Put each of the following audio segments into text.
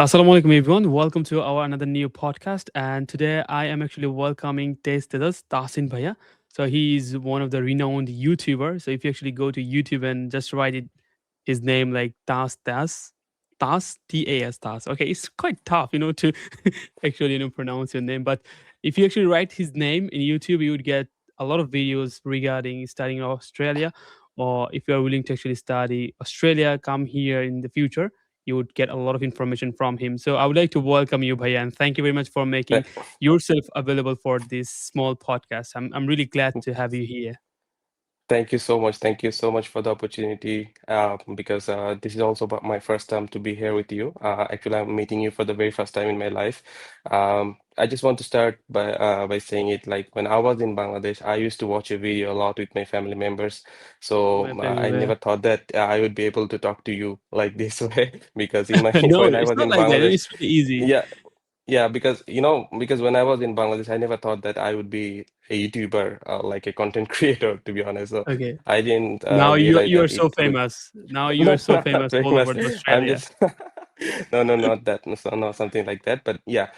Assalamu alaikum everyone. Welcome to our another new podcast. And today I am actually welcoming Tasin Bhaiya. So he is one of the renowned YouTuber. So if you actually go to YouTube and just write his name like Tas Tas Tas. Okay, it's quite tough, to actually pronounce your name. But if you actually write his name in YouTube, you would get a lot of videos regarding studying in Australia, or if you are willing to actually study Australia, come here in the future, you would get a lot of information from him. So I would like to welcome you, Bhaiya, and thank you very much for making Th- yourself available for this small podcast. I'm really glad to have you here. Thank you so much. Thank you so much for the opportunity. Because this is also my first time to be here with you. Actually, I'm meeting you for the very first time in my life. I just want to start by saying it like when I was in Bangladesh, I used to watch a video a lot with my family members. So My pleasure, I never Bhaiya. thought that I would be able to talk to you like this way because in my No, when I it's was not in like that. Bangladesh, It's really easy. yeah. Yeah, because because when I was in Bangladesh, I never thought that I would be a YouTuber, like a content creator, to be honest. So Okay. I didn't Now you realize you are that so it would. famous. Now you are No, so not famous all famous. over the I'm Australia. just no, not that. No, so, no, something like that. But yeah.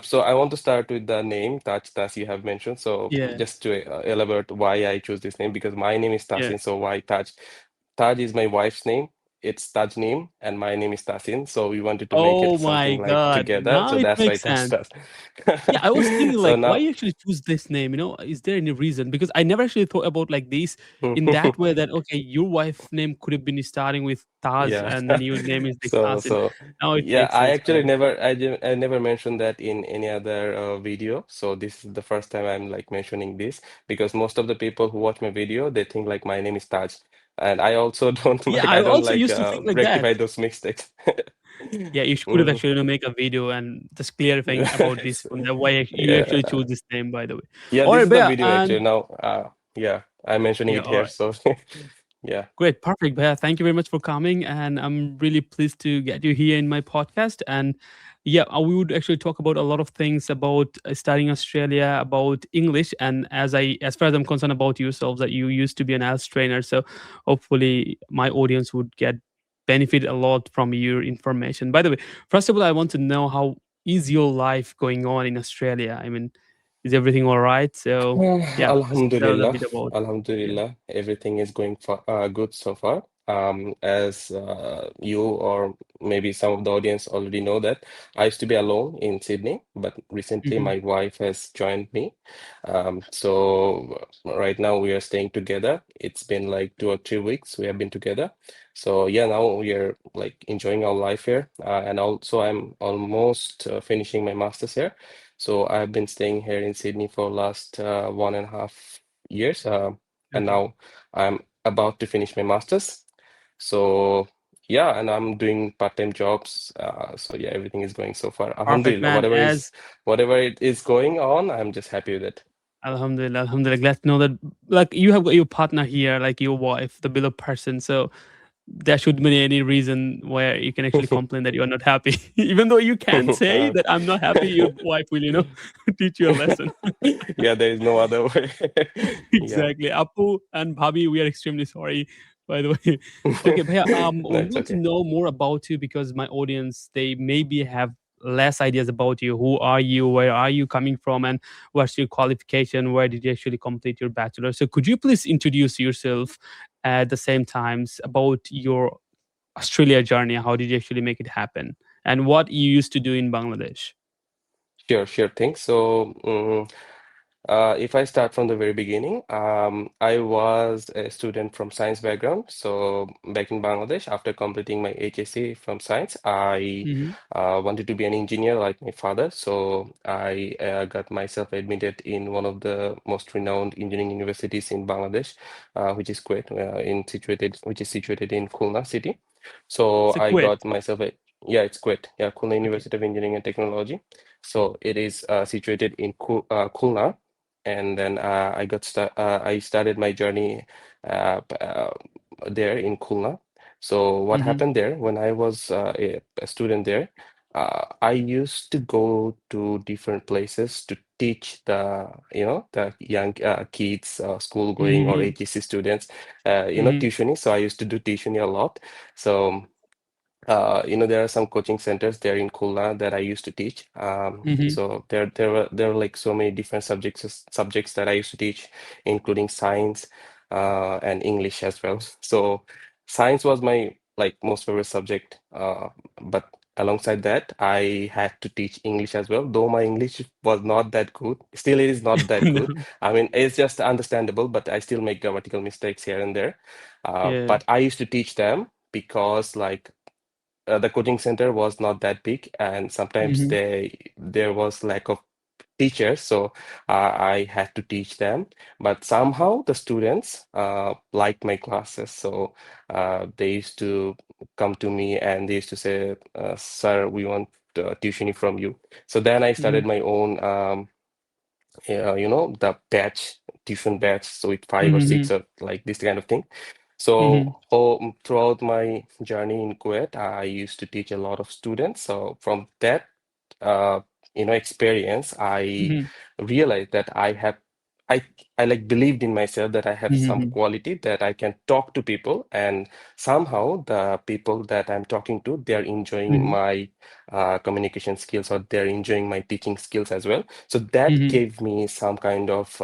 So I want to start with the name Taj Tas you have mentioned. So Yeah. just to elaborate why I choose this name because my name is Yeah. Tasin. So why Taj? Taj is my wife's name. It's Taj name, and my name is Tasin. So we wanted to make it Oh my something like God. together. Now So it that's why makes Taj sense. Tas. Yeah, I was thinking So like, why now. you actually choose this name? Is there any reason? Because I never actually thought about like this in that way. That okay, your wife name could have been starting with Taz, Yeah. and then your name is like So Tasin. so Now it yeah, makes I sense, actually Bhaiya. I never mentioned that in any other video. So this is the first time I'm like mentioning this because most of the people who watch my video they think like my name is Taj, and I also don't Yeah, like I I don't also like used to think like that. rectify those mistakes. Yeah, you could have Mhm. actually make a video and just clarifying about this So, from the why you actually yeah, choose this name, by the way. yeah, All this right, is the Bhaiya, video and actually. Now, yeah, I'm mentioning yeah, it all here. right. So yeah. Great, perfect. Bhaiya, thank you very much for coming, and I'm really pleased to get you here in my podcast. And yeah, we would actually talk about a lot of things about studying Australia, about English, and as far as I'm concerned about yourself, that you used to be an IELTS trainer, so hopefully my audience would get benefit a lot from your information. By the way, first of all, I want to know how is your life going on in Australia? I mean, is everything all right? So yeah, just tell us a Alhamdulillah, bit about yeah, Alhamdulillah, everything is going good so far. As you or maybe some of the audience already know that I used to be alone in Sydney, but recently hmm my wife has joined me. So right now we are staying together. It's been like 2 or 3 weeks we have been together. So yeah, now we are like enjoying our life here, and also I'm almost finishing my master's here. So I've been staying here in Sydney for last 1.5 years, and okay. now I'm about to finish my master's. So yeah, and I'm doing part-time jobs. So yeah, everything is going so far. Perfect, Alhamdulillah, man. As whatever it is going on, I'm just happy with it. Alhamdulillah, Alhamdulillah. Glad to know that, like, you have got your partner here, like your wife, the beloved person. So there should be any reason where you can actually complain that you are not happy. Even though you can say Uh, that I'm not happy, your wife will, teach you a lesson. yeah, there is no other way. Yeah. Exactly. Apu and Bhabi, we are extremely sorry, by the way. Okay, Bhaiya, No, we it's want to okay. know more about you because my audience, they maybe have less ideas about you. Who are you? Where are you coming from? And what's your qualification? Where did you actually complete your bachelor? So could you please introduce yourself at the same times about your Australia journey? How did you actually make it happen? And what you used to do in Bangladesh? Sure thing. So, if I start from the very beginning, I was a student from science background. So back in Bangladesh, after completing my HSC from science, I Hmm. wanted to be an engineer like my father. So I got myself admitted in one of the most renowned engineering universities in Bangladesh, which is KUET, which is situated in Khulna city. So So I quit. got myself a yeah, it's KUET, yeah, Khulna Okay. University of Engineering and Technology. So it is situated in Khulna, and then I started my journey there in Khulna. So what Hmm. happened there when I was a student there, I used to go to different places to teach the young kids, school going or Hmm. HEC students, Hmm. tuitioning. So I used to do tuitioning a lot. So there are some coaching centers there in Khulna that I used to teach. Mhm. So there were like so many different subjects that I used to teach, including science and English as well. So science was my like most favorite subject. But alongside that, I had to teach English as well. Though my English was not that good, still it is not that good. No. I mean, it's just understandable, but I still make grammatical mistakes here and there. Yeah. But I used to teach them because like the coaching center was not that big, and sometimes Mhm. there was lack of teachers, so I had to teach them. But somehow the students liked my classes, so they used to come to me and they used to say, "Sir, we want tuition from you." So then I started Mhm. my own, the batch, tuition batch, so with five or six Mhm. or like this kind of thing. So Mhm. throughout my journey in Kuwait, I used to teach a lot of students. So from that, uh, experience, I Mhm. realized that I, I like believed in myself that I have some Mhm. quality that I can talk to people, and somehow the people that I'm talking to, they're enjoying Mhm. my communication skills, or they're enjoying my teaching skills as well. So that Mhm. gave me some kind of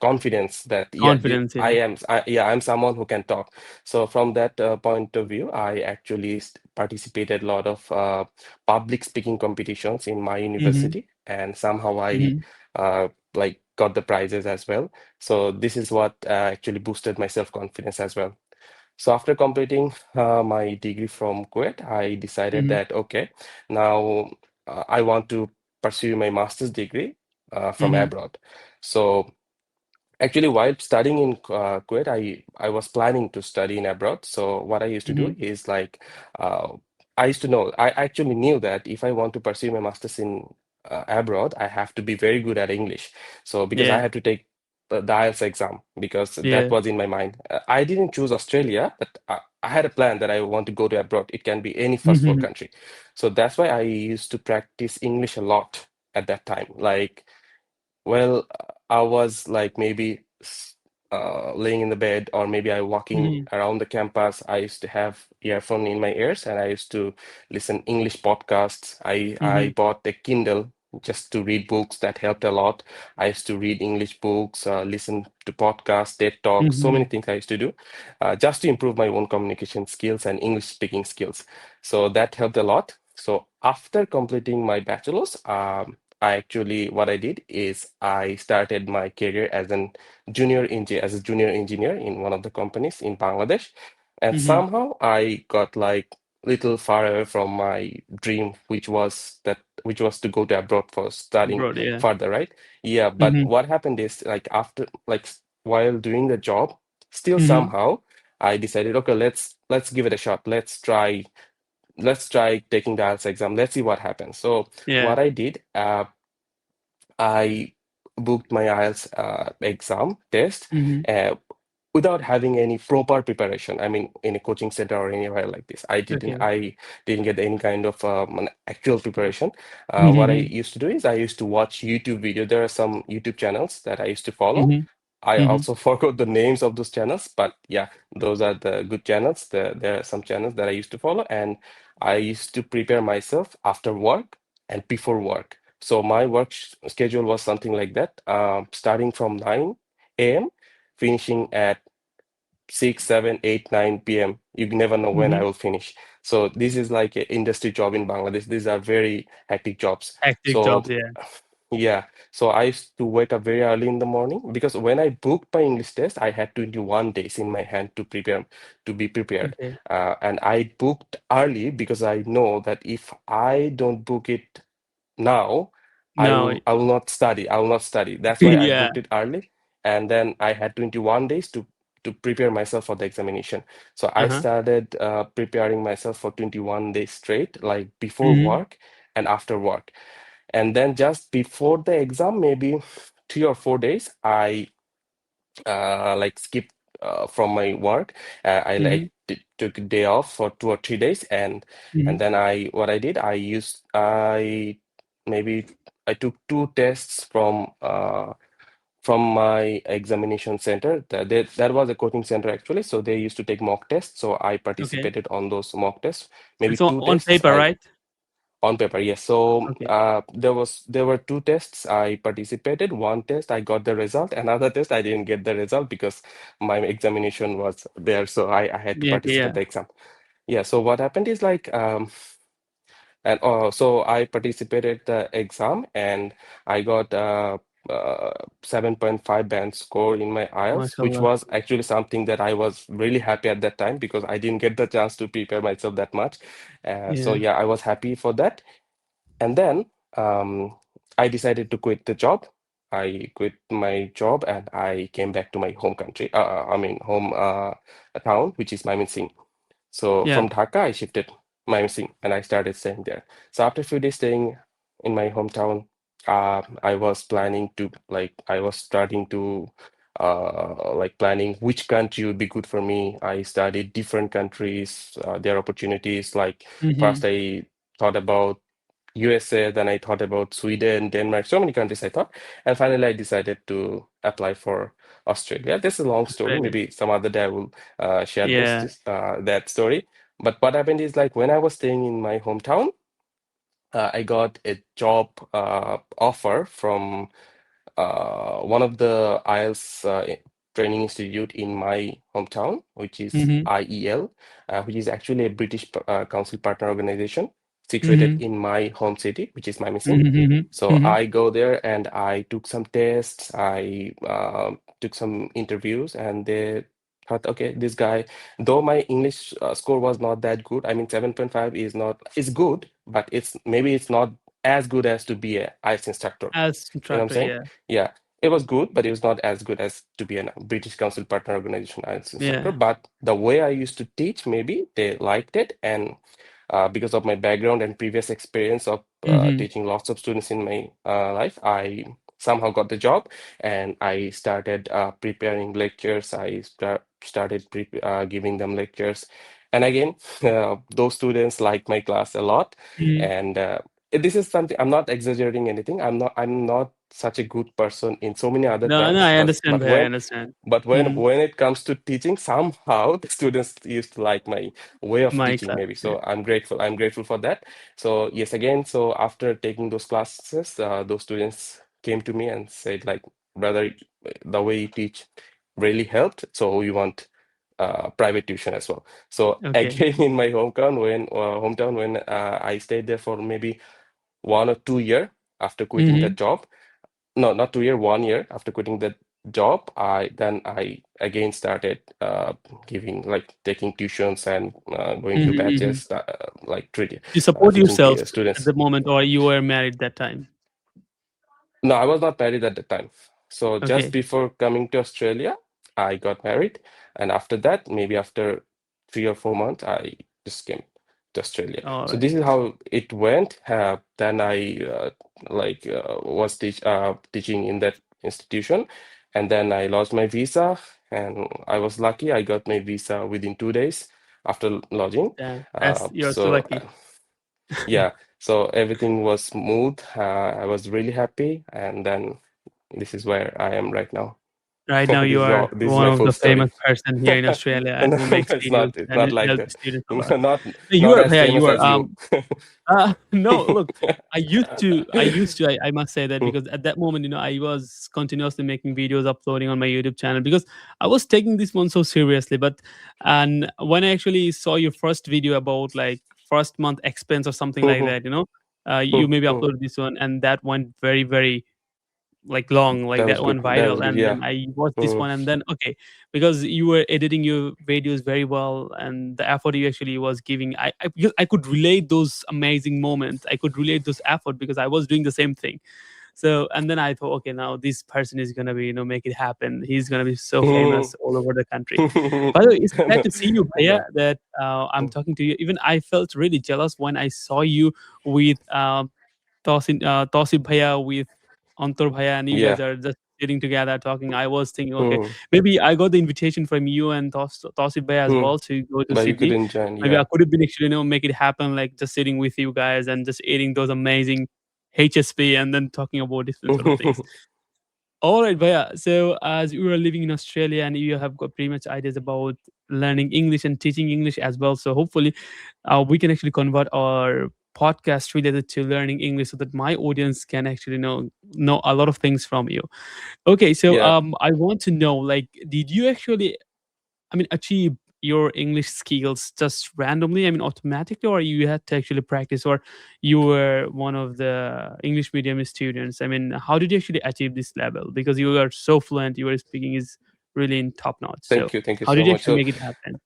confidence that yeah, Confidence, yeah. I'm someone who can talk. So from that point of view, I actually participated a lot of public speaking competitions in my Mhm. university, and somehow I Mhm. like got the prizes as well. So this is what actually boosted my self-confidence as well. So after completing my degree from Kuwait, I decided Mhm. that okay, now I want to pursue my master's degree from Mhm. abroad. So actually, while studying in Kuwait, I was planning to study in abroad. So what I used to do Mhm. is like uh, I used to know I actually knew that if I want to pursue my master's in abroad, I have to be very good at English. So because I Yeah. had to take the IELTS exam because that Yeah. was in my mind. I didn't choose Australia, but I had a plan that I want to go to abroad. It can be any first world Mhm. country. So that's why I used to practice English a lot at that time. Like well, I was like maybe laying in the bed, or maybe I walking Mhm. around the campus. I used to have earphone in my ears, and I used to listen English podcasts. I Mhm. bought a Kindle just to read books. That helped a lot. I used to read English books, listen to podcasts, TED Talks, so many Mhm. things I used to do just to improve my own communication skills and English speaking skills. So that helped a lot. So after completing my bachelor's, what I did is I started my career as a junior engineer in one of the companies in Bangladesh, and Mhm. somehow I got like little far away from my dream, which was to go to abroad for studying Abroad, yeah. further, right? Yeah, but Mhm. what happened is like after while doing the job, still Mhm. somehow I decided, okay, let's give it a shot. Let's try taking the IELTS exam. Let's see what happens. So Yeah. what I did, I booked my IELTS exam test Mhm. uh, without having any proper preparation. I mean, in a coaching center or anywhere like this. Okay. I didn't get any kind of an actual preparation. What I Mhm. used to do is I used to watch YouTube video. There are some YouTube channels that I used to follow. Mhm. I Mhm. also forgot the names of those channels, but yeah, those are the good channels. There are some channels that I used to follow, and I used to prepare myself after work and before work. So my schedule was something like that, starting from 9 a.m., finishing at 6, 7, 8, 9 p.m. You never know when I Mhm. will finish. So this is like an industry job in Bangladesh. These are very hectic jobs. Hectic So jobs, yeah. yeah, so I used to wake up very early in the morning because when I booked my English test, I had 21 days in my hand to be prepared. Okay. And I booked early because I know that if I don't book it now, Now, I will not study. I will not study. That's why I yeah. booked it early, and then I had 21 days to prepare myself for the examination. So I Uh-huh. started preparing myself for 21 days straight, like before Mhm. work and after work. And then just before the exam, maybe 3 or 4 days, I like skipped from my work. I like Mhm. took a day off for 2 or 3 days, and Mhm. then what I did, I maybe I took two tests from my examination center. That was a coaching center actually, so they used to take mock tests. So I Okay. participated on those mock tests. Maybe So two on tests. paper, I right? On paper, yes. So Okay. there were two tests I participated. One test I got the result. Another test I didn't get the result because my examination was there, so I had to Yeah. Okay. participate Yeah. the exam. Yeah. So what happened is like and so I participated the exam and I got 7.5 band score in my IELTS, which MashaAllah. was actually something that I was really happy at that time because I didn't get the chance to prepare myself that much. So Yeah. yeah, I was happy for that. And then I decided to quit the job. I quit my job and I came back to my home country. I mean, home town, which is Mymensingh. So Yeah. from Dhaka, I shifted Mymensingh and I started staying there. So after a few days staying in my hometown, I was planning to I was starting to like planning which country would be good for me. I studied different countries, their opportunities. Like Mm-hmm. first, I thought about USA, then I thought about Sweden, Denmark, so many countries I thought. And finally, I decided to apply for Australia. This is a long story. Australia. Maybe some other day I will share Yeah. that story. But what happened is like when I was staying in my hometown, I got a job offer from one of the IELTS training institute in my hometown, which is Mm-hmm. IEL, which is actually a British Council partner organization situated Mm-hmm. in my home city, which is Mymensingh. Mm-hmm. So Mm-hmm. I go there and I took some tests. I took some interviews, and they thought, okay, this guy, though my English score was not that good. I mean, 7.5 is not, it's good, but it's not as good as to be a IELTS instructor. As You know what I'm instructor. saying? Yeah. Yeah, it was good, but it was not as good as to be a British Council partner organization IELTS instructor. Yeah. But the way I used to teach, maybe they liked it, and because of my background and previous experience of Mm-hmm. teaching lots of students in my life, I somehow got the job, and I started preparing lectures. Started giving them lectures, and again, those students like my class a lot, Mm-hmm. and this is something, I'm not exaggerating anything. I'm not such a good person in so many other No, no, terms, I but understand, bhai, I understand. Mm. when it comes to teaching, somehow the students used to like my way of My teaching, class. maybe. Yeah. So I'm grateful for that. So yes, again, so after taking those classes, those students came to me and said like, brother, the way you teach really helped, so we want private tuition as well. So Okay. again, in my hometown, when I stayed there for maybe 1 or 2 year after quitting Mm-hmm. that job. No, not 2 year, 1 year after quitting that job, I again started giving, like, taking tuitions and going to Mm-hmm. Mm-hmm. batches, like You support teaching yourself at students. the moment, or you were married that time? No, I was not married at the time. So just Okay. before coming to Australia, I got married, and after that, maybe after 3 or 4 months, I just came to Australia. All So this right. is how it went. Then I was teaching in that institution, and then I lost my visa, and I was lucky. I got my visa within 2 days after lodging. Damn. Uh, That's you're so so lucky. yeah, so everything was smooth. I was really happy, and then this is where I am right now. Right now, you are This is one my of full the story. famous person here in Australia and No, who no, makes videos it's and not it like helps that. students a lot. Not No, you not are, as bhaiya, you famous are. as you. No, look, I must say that because at that moment, I was continuously making videos, uploading on my YouTube channel because I was taking this one so seriously. But and when I actually saw your first video about like first month expense or something like that, you maybe uploaded this one and that went very, very like long, like That was that good. one That was viral, good. and Yeah. then I watched this Mm. one, and then okay, because you were editing your videos very well, and the effort you actually was giving, because I could relate those amazing moments, I could relate those effort because I was doing the same thing. So and then I thought, okay, now this person is gonna be, make it happen. He's gonna be so Mm. famous all over the country. By the way, it's glad to see you, Bhaiya, No. that I'm talking to you. Even I felt really jealous when I saw you with Tausif Bhaiya, with Antar Bhaiya, and you guys Yeah. are just sitting together talking. I was thinking, okay, Mm. maybe I got the invitation from you and Tausif Bhaiya as Mm. well to go to But you Sydney. couldn't join. Maybe Yeah. I could have been actually, make it happen, like just sitting with you guys and just eating those amazing HSP and then talking about different sort of things. All right, Bhaiya. So, as you are living in Australia and you have got pretty much ideas about learning English and teaching English as well, so hopefully, we can actually convert our podcast related to learning English so that my audience can actually know a lot of things from you. Okay, so Yeah, I want to know, like, did you actually, I mean, achieve your English skills just randomly? I mean, automatically, or you had to actually practice, or you were one of the English medium students? I mean, how did you actually achieve this level? Because you are so fluent, your speaking is really in top notch. So, thank you how so did you much. actually So, make it happen?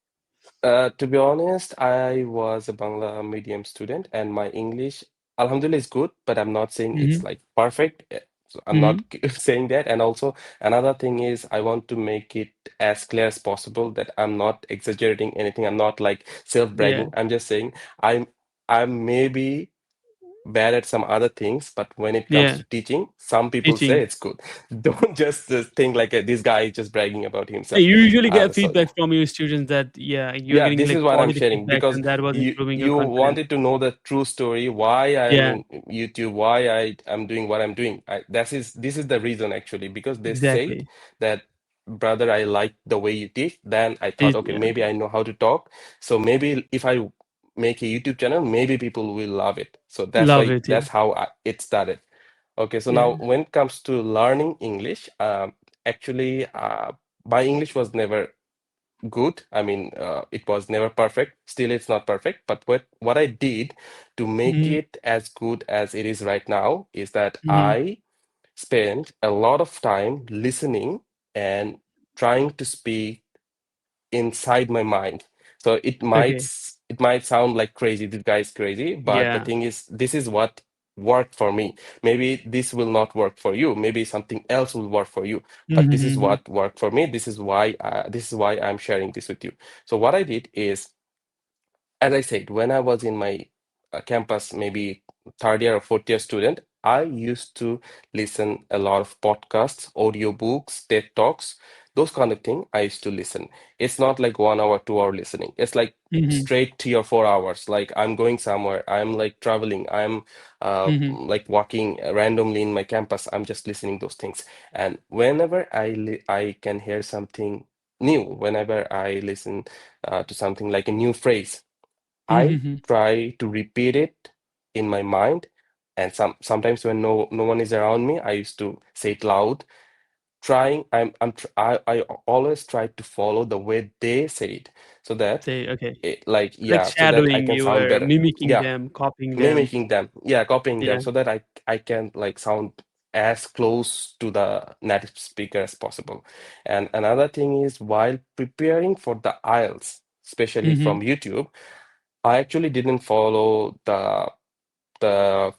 to be honest, I was a Bangla medium student, and my English, Alhamdulillah, is good, but I'm not saying it's Mm-hmm. like perfect. So I'm Mm-hmm. not saying that. And also, another thing is, I want to make it as clear as possible that I'm not exaggerating anything. I'm not like Yeah. self-bragging. I'm just saying I'm I'm maybe bad at some other things, but when it comes Yeah. to teaching, some people say Teaching. it's good. Don't just think like this guy is just bragging about Hey, himself. you usually get So feedback from your students that yeah, you're yeah, getting this like is what I'm positive sharing feedback, because and that was improving your you confidence. wanted to know the true story, why I am Yeah. in YouTube, why am doing what I'm doing. This is the reason actually because they said Exactly. that brother, I like the way you teach. Then I thought, Is okay, yeah. maybe I know how to talk. So maybe if I make a YouTube channel, maybe people will love it. So Love it. Yeah. that's how it started. Okay, so now Yeah. when it comes to learning English, actually, my English was never good. I mean, it was never perfect. Still, it's not perfect. But what I did to make Mhm. it as good as it is right now is that Mhm. I spent a lot of time listening and trying to speak inside my mind. So Okay. it might sound like crazy, this guy is crazy, but the Yeah. thing is, this is what worked for me. Maybe this will not work for you. Maybe something else will work for you. But this is Mhm. what worked for me. This is why I'm sharing this with you. So what I did is, as I said, when I was in my campus, maybe third year or fourth year student, I used to listen a lot of podcasts, audiobooks, TED Talks, those kind of thing. I used to listen. It's not like 1 hour, 2 hour listening. It's like Mhm. straight 3 or 4 hours. Like I'm going somewhere, I'm like traveling, I'm Mhm. like walking randomly in my campus. I'm just listening those things. And whenever I can hear something new, whenever I listen to something like a new phrase, I Mhm. try to repeat it in my mind, and sometimes when no one is around me, I used to say it loud. Trying, I always try to follow the way they say it, so that Say okay. Like so that I shadowing, can you sound were better. mimicking Yeah, them, copying them. mimicking them, yeah, copying them, Yeah. so that I can like sound as close to the native speaker as possible. And another thing is while preparing for the IELTS, especially Mhm. from YouTube. I actually didn't follow the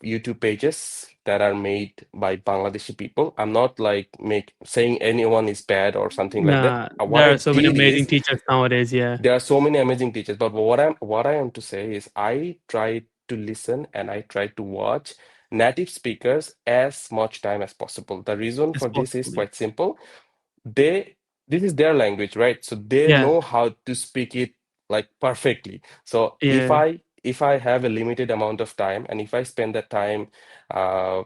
YouTube pages that are made by Bangladeshi people. I'm not like make saying anyone is bad or something like that. Nah, What there I are so many did amazing is teachers nowadays. Yeah. there are so many amazing teachers, but what I am to say is I try to listen and I try to watch native speakers as much time as possible. The reason It's for this is possible. Yeah. quite simple. They This is their language, right? So they Yeah. know how to speak it like perfectly. So Yeah. if I have a limited amount of time and if I spend that time uh,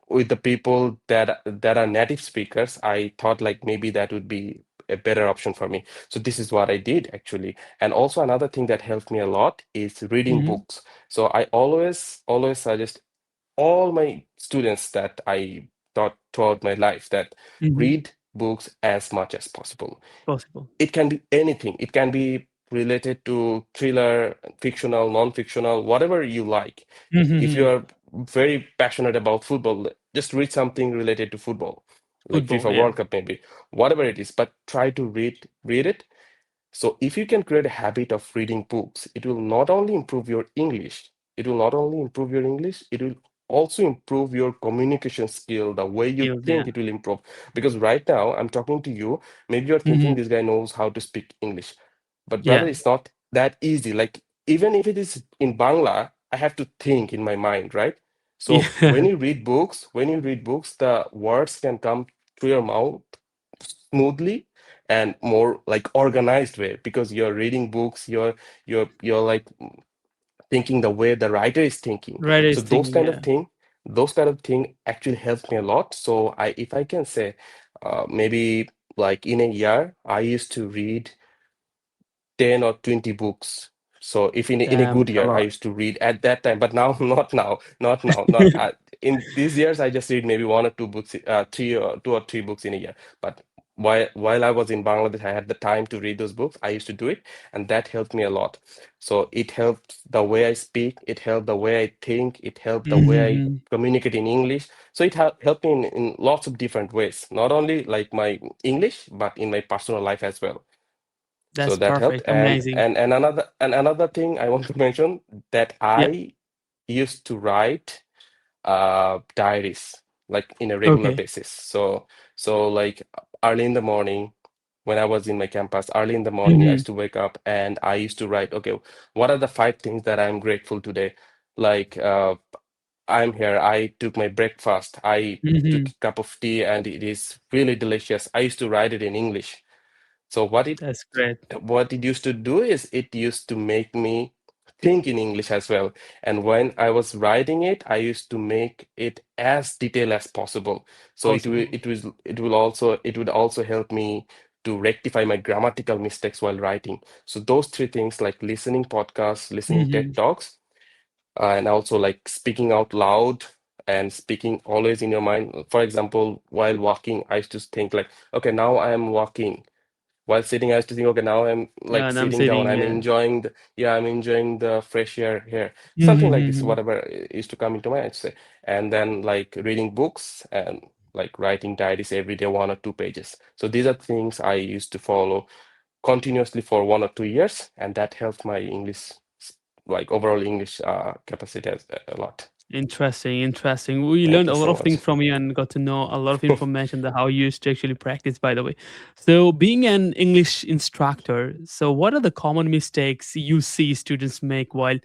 with the people that are native speakers, I thought like maybe that would be a better option for me. So this is what I did actually. And also another thing that helped me a lot is reading Mhm. books. So I always suggest all my students that I taught throughout my life that Mhm. read books as much as possible. Possible. It can be anything. It can be related to thriller, fictional, non-fictional, whatever you like. If you Mhm. are very passionate about football, just read something related to football, like Football. FIFA Yeah. World Cup maybe, whatever it is, but try to read it. So if you can create a habit of reading books, it will not only improve your English, it will also improve your communication skill, the way you Skills. think Yeah. it will improve. Because right now I'm talking to you, maybe you're thinking Mhm. this guy knows how to speak English. But brother, Yeah. it's not that easy. Like even if it is in Bangla, I have to think in my mind, right? So Yeah. when you read books, the words can come through your mouth smoothly and more like organized way because you're reading books, you're like thinking the way the writer is thinking. Right So is those thinking. kind of Yeah. thing, those kind of thing actually helped me a lot. So if I can say, maybe like in a year, I used to read 10 or 20 books. So if in a Damn, good it's a year, I lot. used to read at that time, but now, not now, not now, not in these years, I just read maybe one or two books, three or two or three books in a year. But while I was in Bangladesh, I had the time to read those books. I used to do it, and that helped me a lot. So it helped the way I speak, it helped the way I think, it helped the way I Hmm. communicate in English. So it helped me in lots of different ways, not only like my English, but in my personal life as well. So That's that helped. perfect. Amazing. And another thing I want to mention, that Yeah. I used to write diaries like in a regular Okay. basis. So like early in the morning, when I was in my campus, early in the morning, I Hmm. used to wake up and I used to write, okay, what are the five things that I'm grateful today? Like, I'm here, I took my breakfast, I took Hmm. a cup of tea and it is really delicious. I used to write it in English. So That's great. what it used to do is it used to make me think in English as well. And when I was writing it, I used to make it as detailed as possible. So Possible. it would also help me to rectify my grammatical mistakes while writing. So those three things, like listening podcasts, listening TED Hmm. Talks, and also like speaking out loud and speaking always in your mind. For example, while walking, I used to think like, okay, now I am walking. While sitting, I used to think, okay, now I'm Yeah, like and I'm sitting down. sitting. Yeah. I'm enjoying the fresh air here. Something like this, Hmm. whatever used to come into my head, say. And then like reading books and like writing diaries every day, 1 or 2 pages. So these are things I used to follow continuously for 1 or 2 years, and that helped my English, like overall English capacity a lot. Interesting, interesting. We Thank learned you a lot so of much. things from you and got to know a lot of information that how you used to actually practice, by the way. So, being an English instructor, so what are the common mistakes you see students make while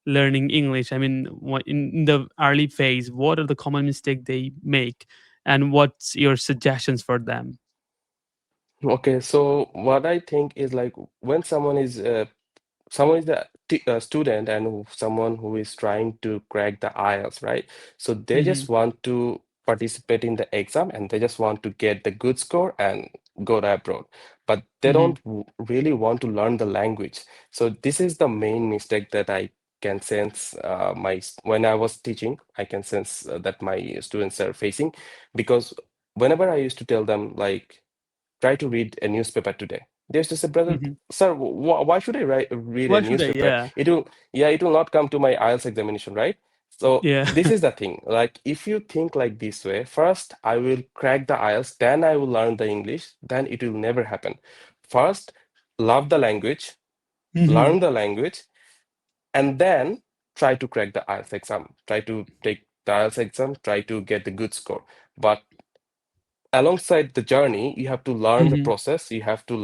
learning English? I mean, in the early phase, what are the common mistakes they make, and what's your suggestions for them? Okay, so what I think is like when someone is a student and someone who is trying to crack the IELTS, right? So they Hmm. just want to participate in the exam and they just want to get the good score and go to abroad. But they Hmm. don't really want to learn the language. So this is the main mistake that I can sense when I was teaching, I can sense that my students are facing, because whenever I used to tell them like try to read a newspaper today. They used to say, brother, Hmm. sir, why should I read a Why should I? newspaper? Yeah, It will not come to my IELTS examination, right? So yeah. this is the thing. Like, if you think like this way, first I will crack the IELTS, then I will learn the English, then it will never happen. First, love the language, Hmm. learn the language, and then try to crack the IELTS exam. Try to take the IELTS exam, try to get the good score. But alongside the journey, you have to learn the Hmm. process, you have to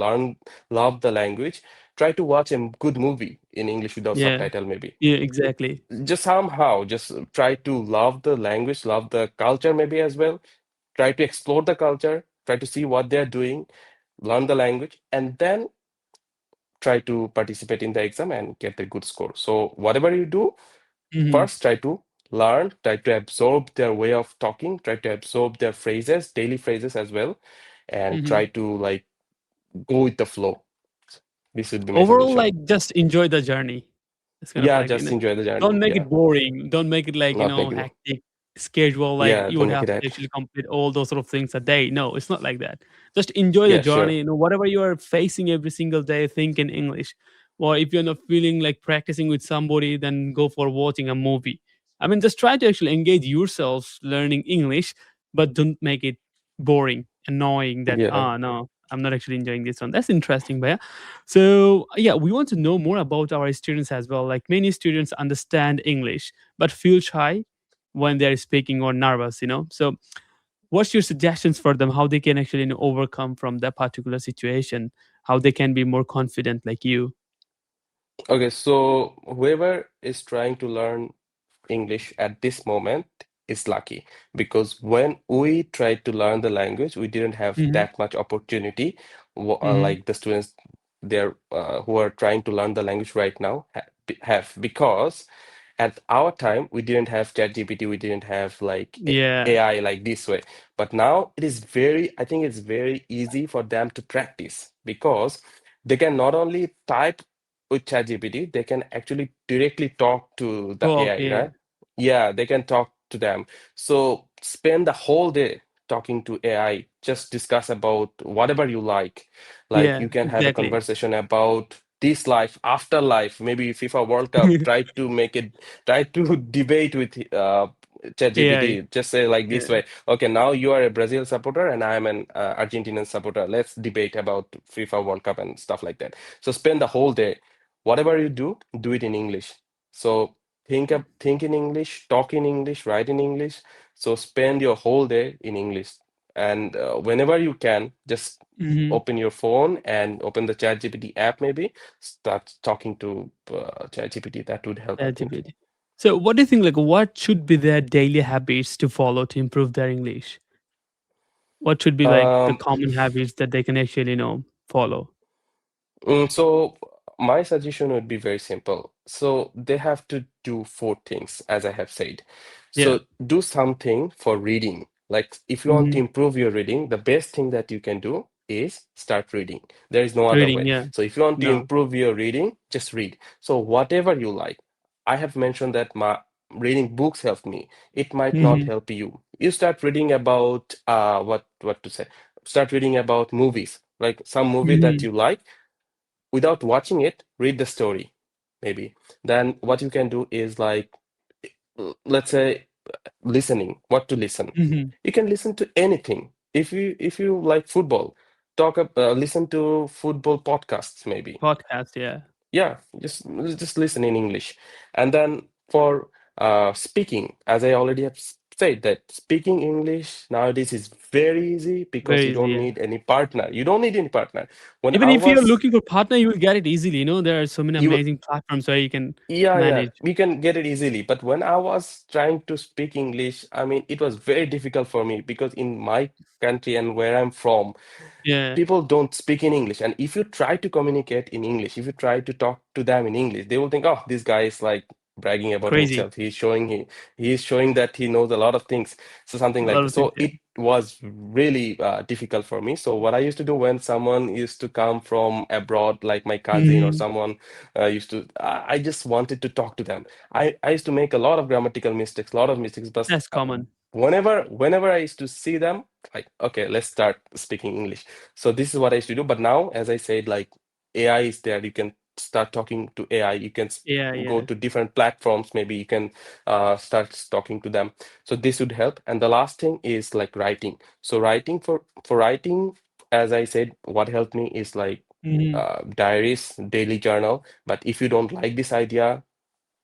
love the language. Try to watch a good movie in English without Yeah, subtitle, maybe. yeah, exactly. Just somehow, just try to love the language, love the culture, maybe as well. Try to explore the culture, try to see what they're doing, learn the language, and then try to participate in the exam and get the good score. So, whatever you do, Hmm. first try to learn, try to absorb their way of talking, try to absorb their phrases, daily phrases as well, and Hmm. try to like go with the flow. This would be my Overall, suggestion. like, just enjoy the journey. It's kind of Yeah, like, just enjoy the journey. don't make Yeah, it boring. Don't make it like, not make it. hectic schedule, like Yeah, you don't would make have it to that. actually complete all those sort of things a day. No, it's not like that. Just enjoy the Yeah, sure. journey. Whatever you are facing every single day, think in English. Or if you're not feeling like practicing with somebody, then go for watching a movie. I mean, just try to actually engage yourself learning English, but don't make it boring, annoying that, Yeah. no, I'm not actually enjoying this one. That's interesting, Baya. So, yeah, we want to know more about our students as well. Like, many students understand English but feel shy when they're speaking or nervous. So, what's your suggestions for them? How they can actually overcome from that particular situation? How they can be more confident like you? Okay, so whoever is trying to learn English at this moment is lucky, because when we tried to learn the language, we didn't have Hmm. that much opportunity, Hmm. like the students there who are trying to learn the language right now have, because At our time, we didn't have ChatGPT, we didn't have like Yeah. AI like this way. But now it is I think it's very easy for them to practice because they can not only type with ChatGPT, they can actually directly talk to the Talk. AI, Yeah. right? Yeah, they can talk to them. So spend the whole day talking to AI, just discuss about whatever you like. Like Yeah. you can have a Exactly. conversation about this life, after life, maybe FIFA World Cup, try to debate with AI. ChatGPT. Just say like this Yeah. way, okay, now you are a Brazil supporter and I am an Argentinian supporter. Let's debate about FIFA World Cup and stuff like that. So spend the whole day. Whatever you do it in English. So think in English, talk in English, write in English. So spend your whole day in English. And whenever you can, just Hmm. open your phone and open the ChatGPT app, maybe start talking to ChatGPT. That would help, I think. ChatGPT. So, what do you think? Like, what should be their daily habits to follow to improve their English? What should be like the Um, common habits that they can actually, follow? So my suggestion would be very simple. So they have to do four things, as I have said. Yeah. So do something for reading. Like if you want to Hmm. improve your reading, the best thing that you can do is start reading. There is no other Reading. way. Yeah. So if you want to No. improve your reading, just read. So whatever you like. I have mentioned that my reading books help me. It might not Hmm. help you. You start reading about what to say. Start reading about movies, like some movie that Hmm. you like without watching it, read the story, maybe. Then what you can do is like, let's say, listening. What to listen? Hmm. You can listen to anything. If you like football, listen to football podcasts, maybe. Podcast. Yeah. Yeah, just listen in English. And then for speaking, as I already have said, that speaking English nowadays is very easy because Very you easy. don't Yeah. need any partner. You don't need any partner. When Even I if you're was looking for partner, you will get it easily. There are so many you amazing platforms where you can Yeah, yeah, manage. we can get it easily. But when I was trying to speak English, I mean, it was very difficult for me because in my country and where I'm from, Yeah. people don't speak in English. And if you try to communicate in English, if you try to talk to them in English, they will think, oh, this guy is like bragging about Crazy. himself. He's showing that he knows a lot of things. So something A like lot that. of things. So Yeah. it was really difficult for me. So what I used to do when someone used to come from abroad, like my cousin or Hmm. someone I just wanted to talk to them. I used to make a lot of grammatical mistakes, a lot of mistakes, but That's common. whenever I used to see them, like, okay, let's start speaking English. So this is what I used to do. But now, as I said, like AI is there. You can start talking to AI. You can Yeah. go Yeah. to different platforms. Maybe you can start talking to them. So this would help. And the last thing is like writing. So writing for writing, as I said, what helped me is like Hmm. diaries, daily journal. But if you don't like this idea,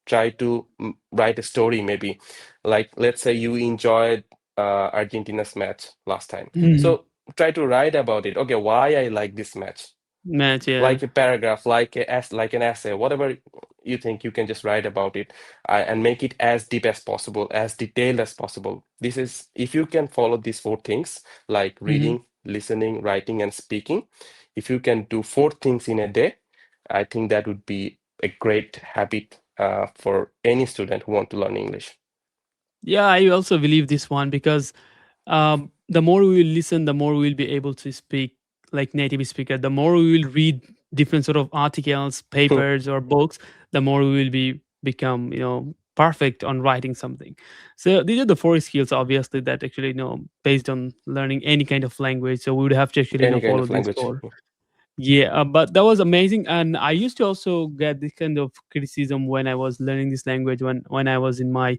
try to write a story maybe. Like let's say you enjoyed Argentina's match last time. Hmm. So try to write about it. Okay, why I like this match. Match. Yeah. Like a paragraph, like an essay, whatever you think, you can just write about it and make it as deep as possible, as detailed as possible. This is if you can follow these four things, like Hmm. reading, listening, writing, and speaking. If you can do four things in a day, I think that would be a great habit for any student who want to learn English. Yeah. I also believe this one because the more we will listen, the more we will be able to speak like native speaker. The more we will read different sort of articles, papers, or books, the more we will become perfect on writing something. So these are the four skills, obviously, that actually based on learning any kind of language. So we would have to actually Any kind follow of these language. four. Yeah, but that was amazing, and I used to also get this kind of criticism when I was learning this language when I was in my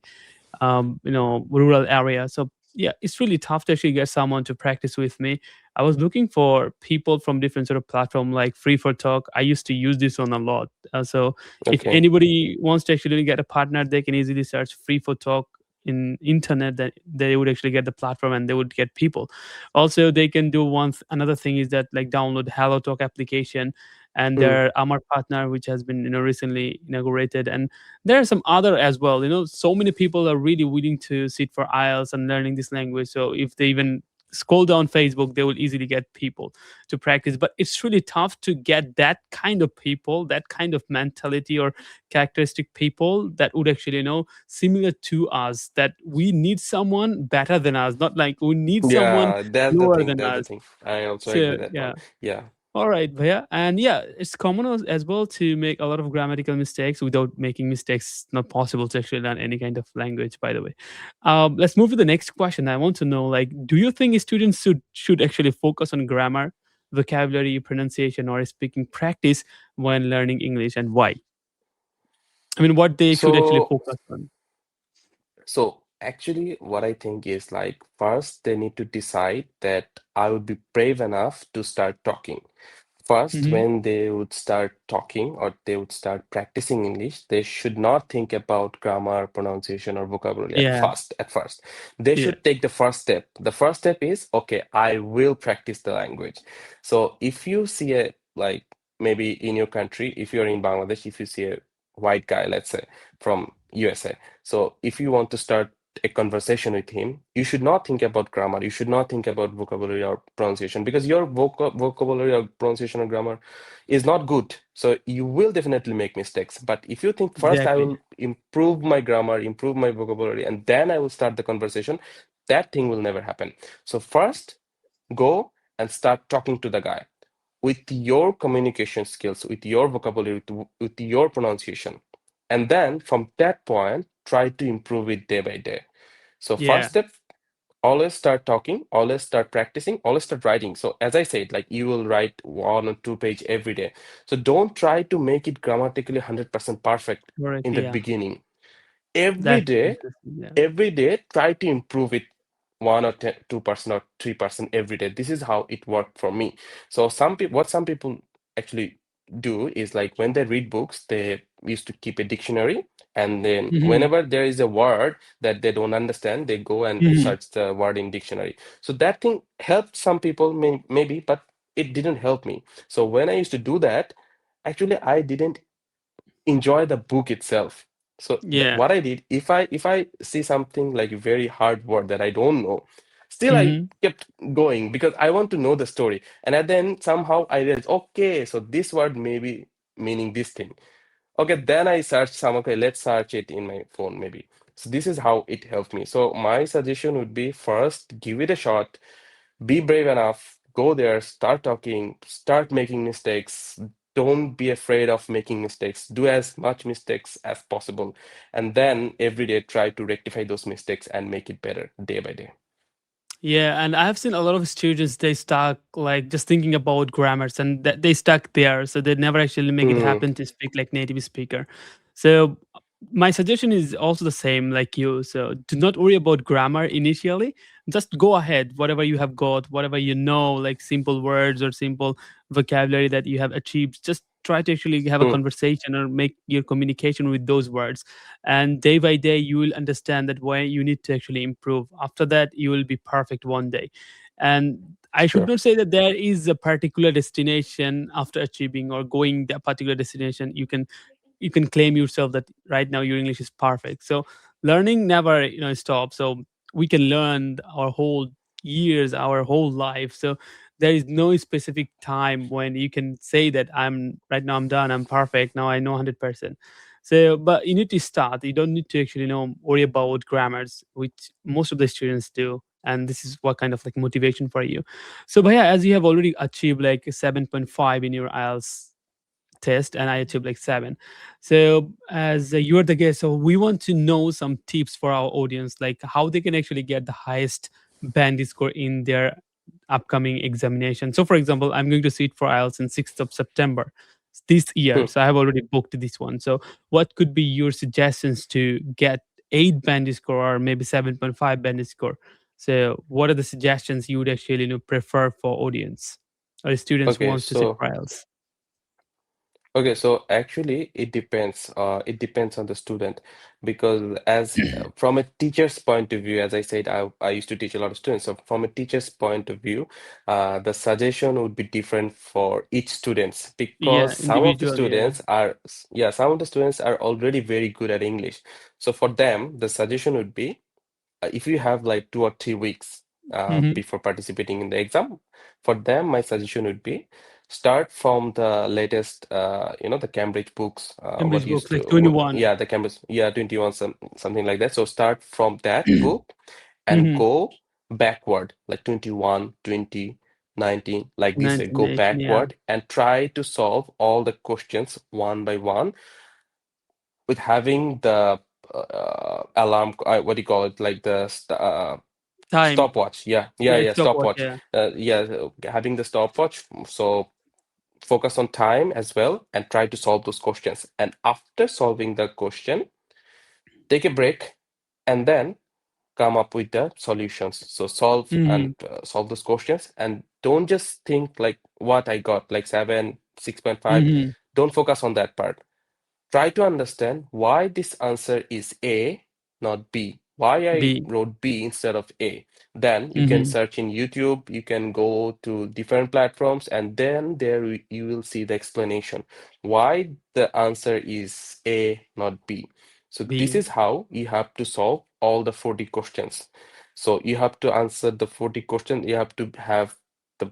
rural area. So yeah, it's really tough to actually get someone to practice with me. I was looking for people from different sort of platform like Free for Talk. I used to use this one a lot. So if Okay. anybody wants to actually get a partner, they can easily search Free for Talk in internet, that they would actually get the platform and they would get people. Also they can do another thing is that like download Hello Talk application, and Mm, their Amar partner, which has been recently inaugurated, and there are some other as well. So many people are really willing to sit for IELTS and learning this language. So if they even scroll down Facebook, they will easily get people to practice. But it's really tough to get that kind of people, that kind of mentality or characteristic people that would actually, similar to us, that we need someone better than us, not like we need someone Yeah, that's the lower thing. than That's the us. thing. I also agree So that one. yeah. Yeah. All right, Bhaiya. And yeah, it's common as well to make a lot of grammatical mistakes. Without making mistakes, not possible to actually learn any kind of language, by the way. Let's move to the next question. I want to know, like, do you think students should actually focus on grammar, vocabulary, pronunciation, or speaking practice when learning English, and why? I mean, what they should actually So, focus on. so actually, what I think is like first they need to decide that I would be brave enough to start talking. First, Hmm. when they would start talking or they would start practicing English, they should not think about grammar, pronunciation, or vocabulary at Yeah, first. At first, they yeah, should take the first step. The first step is, okay, I will practice the language. So if you see a like maybe in your country, if you're in Bangladesh, if you see a white guy, let's say from USA, so if you want to start a conversation with him, you should not think about grammar. You should not think about vocabulary or pronunciation because your vocabulary or pronunciation or grammar is not good. So you will definitely make mistakes. But if you think first, I exactly. will improve my grammar, improve my vocabulary, and then I will start the conversation, that thing will never happen. So first, go and start talking to the guy with your communication skills, with your vocabulary, with your pronunciation. And then from that point, try to improve it day by day. So first Yeah, step, always start talking, always start practicing, always start writing. So as I said, like you will write 1 or 2 page every day. So don't try to make it grammatically 100% perfect correct. in the Yeah, beginning. Every that's day interesting. Yeah, every day try to improve it 1 or 2% or 3% every day. This is how it worked for me. So some people actually do is like when they read books they used to keep a dictionary, and then hmm, whenever there is a word that they don't understand they go and hmm, search the word in dictionary. So that thing helped some people maybe, but it didn't help me. So when I used to do that, actually I didn't enjoy the book itself. So yeah, what I did, if I see something like a very hard word that I don't know, still I hmm, kept going because I want to know the story. And then somehow I realized, okay, so this word may be meaning this thing. Okay, then I searched some, okay, let's search it in my phone maybe. So this is how it helped me. So my suggestion would be first give it a shot, be brave enough, go there, start talking, start making mistakes. Don't be afraid of making mistakes. Do as much mistakes as possible. And then every day try to rectify those mistakes and make it better day by day. yeah. And I have seen a lot of students, they stuck like just thinking about grammars, and that they stuck there, so they never actually make it Mm, happen to speak like native speaker. So my suggestion is also the same like you. So do not worry about grammar initially. Just go ahead, whatever you have got, whatever you know, like simple words or simple vocabulary that you have achieved. Just try to actually have a mm, conversation or make your communication with those words. And day by day, you will understand that why you need to actually improve. After that, you will be perfect one day. And I should sure. not say that there is a particular destination after achieving or going that particular destination. You can claim yourself that right now your English is perfect. So learning never stops. So we can learn our whole years, our whole life. So there is no specific time when you can say that I'm right now, I'm done, I'm perfect now, I know 100%. So but you need to start. You don't need to actually worry about grammars, which most of the students do. And this is what kind of like motivation for you. So but yeah, as you have already achieved like 7.5 in your IELTS test, and I achieved like 7. So as you're the guest, so we want to know some tips for our audience, like how they can actually get the highest band score in their upcoming examination. So for example, I'm going to sit for IELTS in 6th of September this year. Mm. So I have already booked this one. So what could be your suggestions to get 8 band score or maybe 7.5 band score? So what are the suggestions you would actually prefer for audience or students who Okay, wants to sit so for IELTS? Okay, so actually it depends. It depends on the student because as from a teacher's point of view, as I said, I used to teach a lot of students. So from a teacher's point of view, the suggestion would be different for each students Yeah, because individual, yeah. some of the students are already very good at English. So for them, the suggestion would be if you have like 2 or 3 weeks. Mm-hmm. before participating in the exam. For them, my suggestion would be start from the latest, the Cambridge books, what Cambridge used books to, like 21. yeah, the Cambridge, yeah, 21, something like that. So start from that book and Mm-hmm. go backward, like 21, 20, 19, like this way. Go 1918, yeah. backward and try to solve all the questions one by one with having the alarm, what do you call it, like the Time. stopwatch. Yeah, yeah, Yeah, yeah, stopwatch, stopwatch. yeah. Yeah, having the stopwatch. So focus on time as well and try to solve those questions. And after solving the question, take a break and then come up with the solutions. So solve and Mm-hmm. solve those questions and don't just think like what I got, like 7, 6.5. Mm-hmm. Don't focus on that part. Try to understand why this answer is A, not B. Why I B. wrote B instead of A. Then you can Mm-hmm. search in YouTube, you can go to different platforms, and then there you will see the explanation why the answer is A, not B. So this B. is how you have to solve all the 40 questions. So you have to answer the 40 questions. You have to the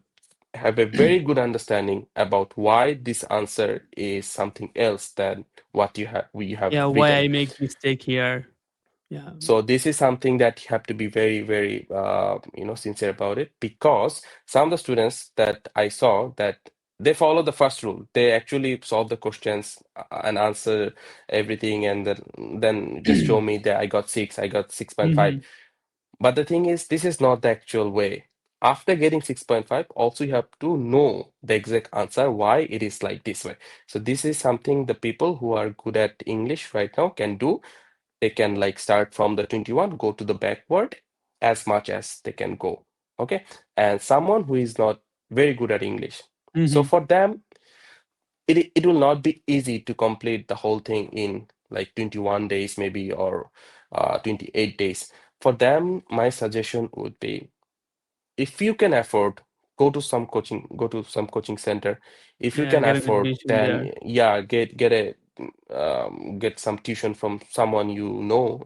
have a very good understanding about why this answer is something else than what we have Yeah, why written. I make mistake here. Yeah. So this is something that you have to be very, very sincere about it, because some of the students that I saw that they follow the first rule. They actually solve the questions and answer everything, and then just show me that I got 6, I got 6.5. Mm-hmm. But the thing is, this is not the actual way. After getting 6.5, also you have to know the exact answer why it is like this way. So this is something the people who are good at English right now can do. They can like start from the 21, go to the backward as much as they can go. Okay. And someone who is not very good at English. So Mm-hmm. for them, it will not be easy to complete the whole thing in like 21 days maybe, or 28 days. For them, my suggestion would be, if you can afford, go to some coaching center. If you Yeah, can get an afford, admission there. then yeah, get some tuition from someone you know,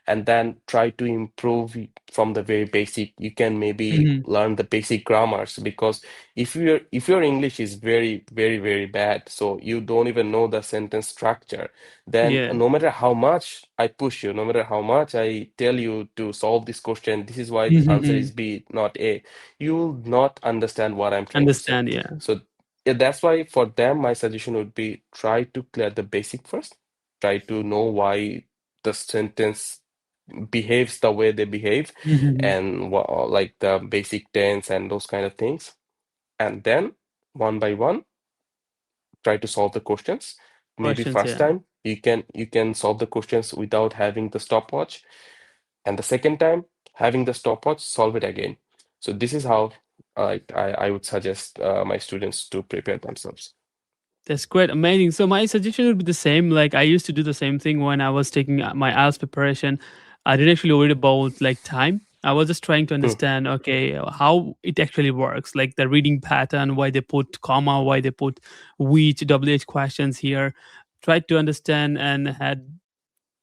and then try to improve from the very basic. You can maybe Mm-hmm. learn the basic grammars, because if your English is very, very, very bad, so you don't even know the sentence structure, then Yeah. no matter how much I push you, no matter how much I tell you to solve this question, this is why answer Mm-hmm. is B, not A, you will not understand what I'm trying to say. Understand, yeah. So yeah, that's why for them, my suggestion would be, try to clear the basic first. Try to know why the sentence behaves the way they behave, Mm-hmm. and like the basic tense and those kind of things. And then one by one, try to solve the questions. Maybe Questions, first yeah. time you can solve the questions without having the stopwatch, and the second time, having the stopwatch, solve it again. So this is how I would suggest my students to prepare themselves. That's quite amazing. So my suggestion would be the same. Like I used to do the same thing when I was taking my IELTS preparation. I didn't actually worry about like time. I was just trying to Hmm, understand, okay, how it actually works, like the reading pattern, why they put comma, why they put which WH questions here. Tried to understand and had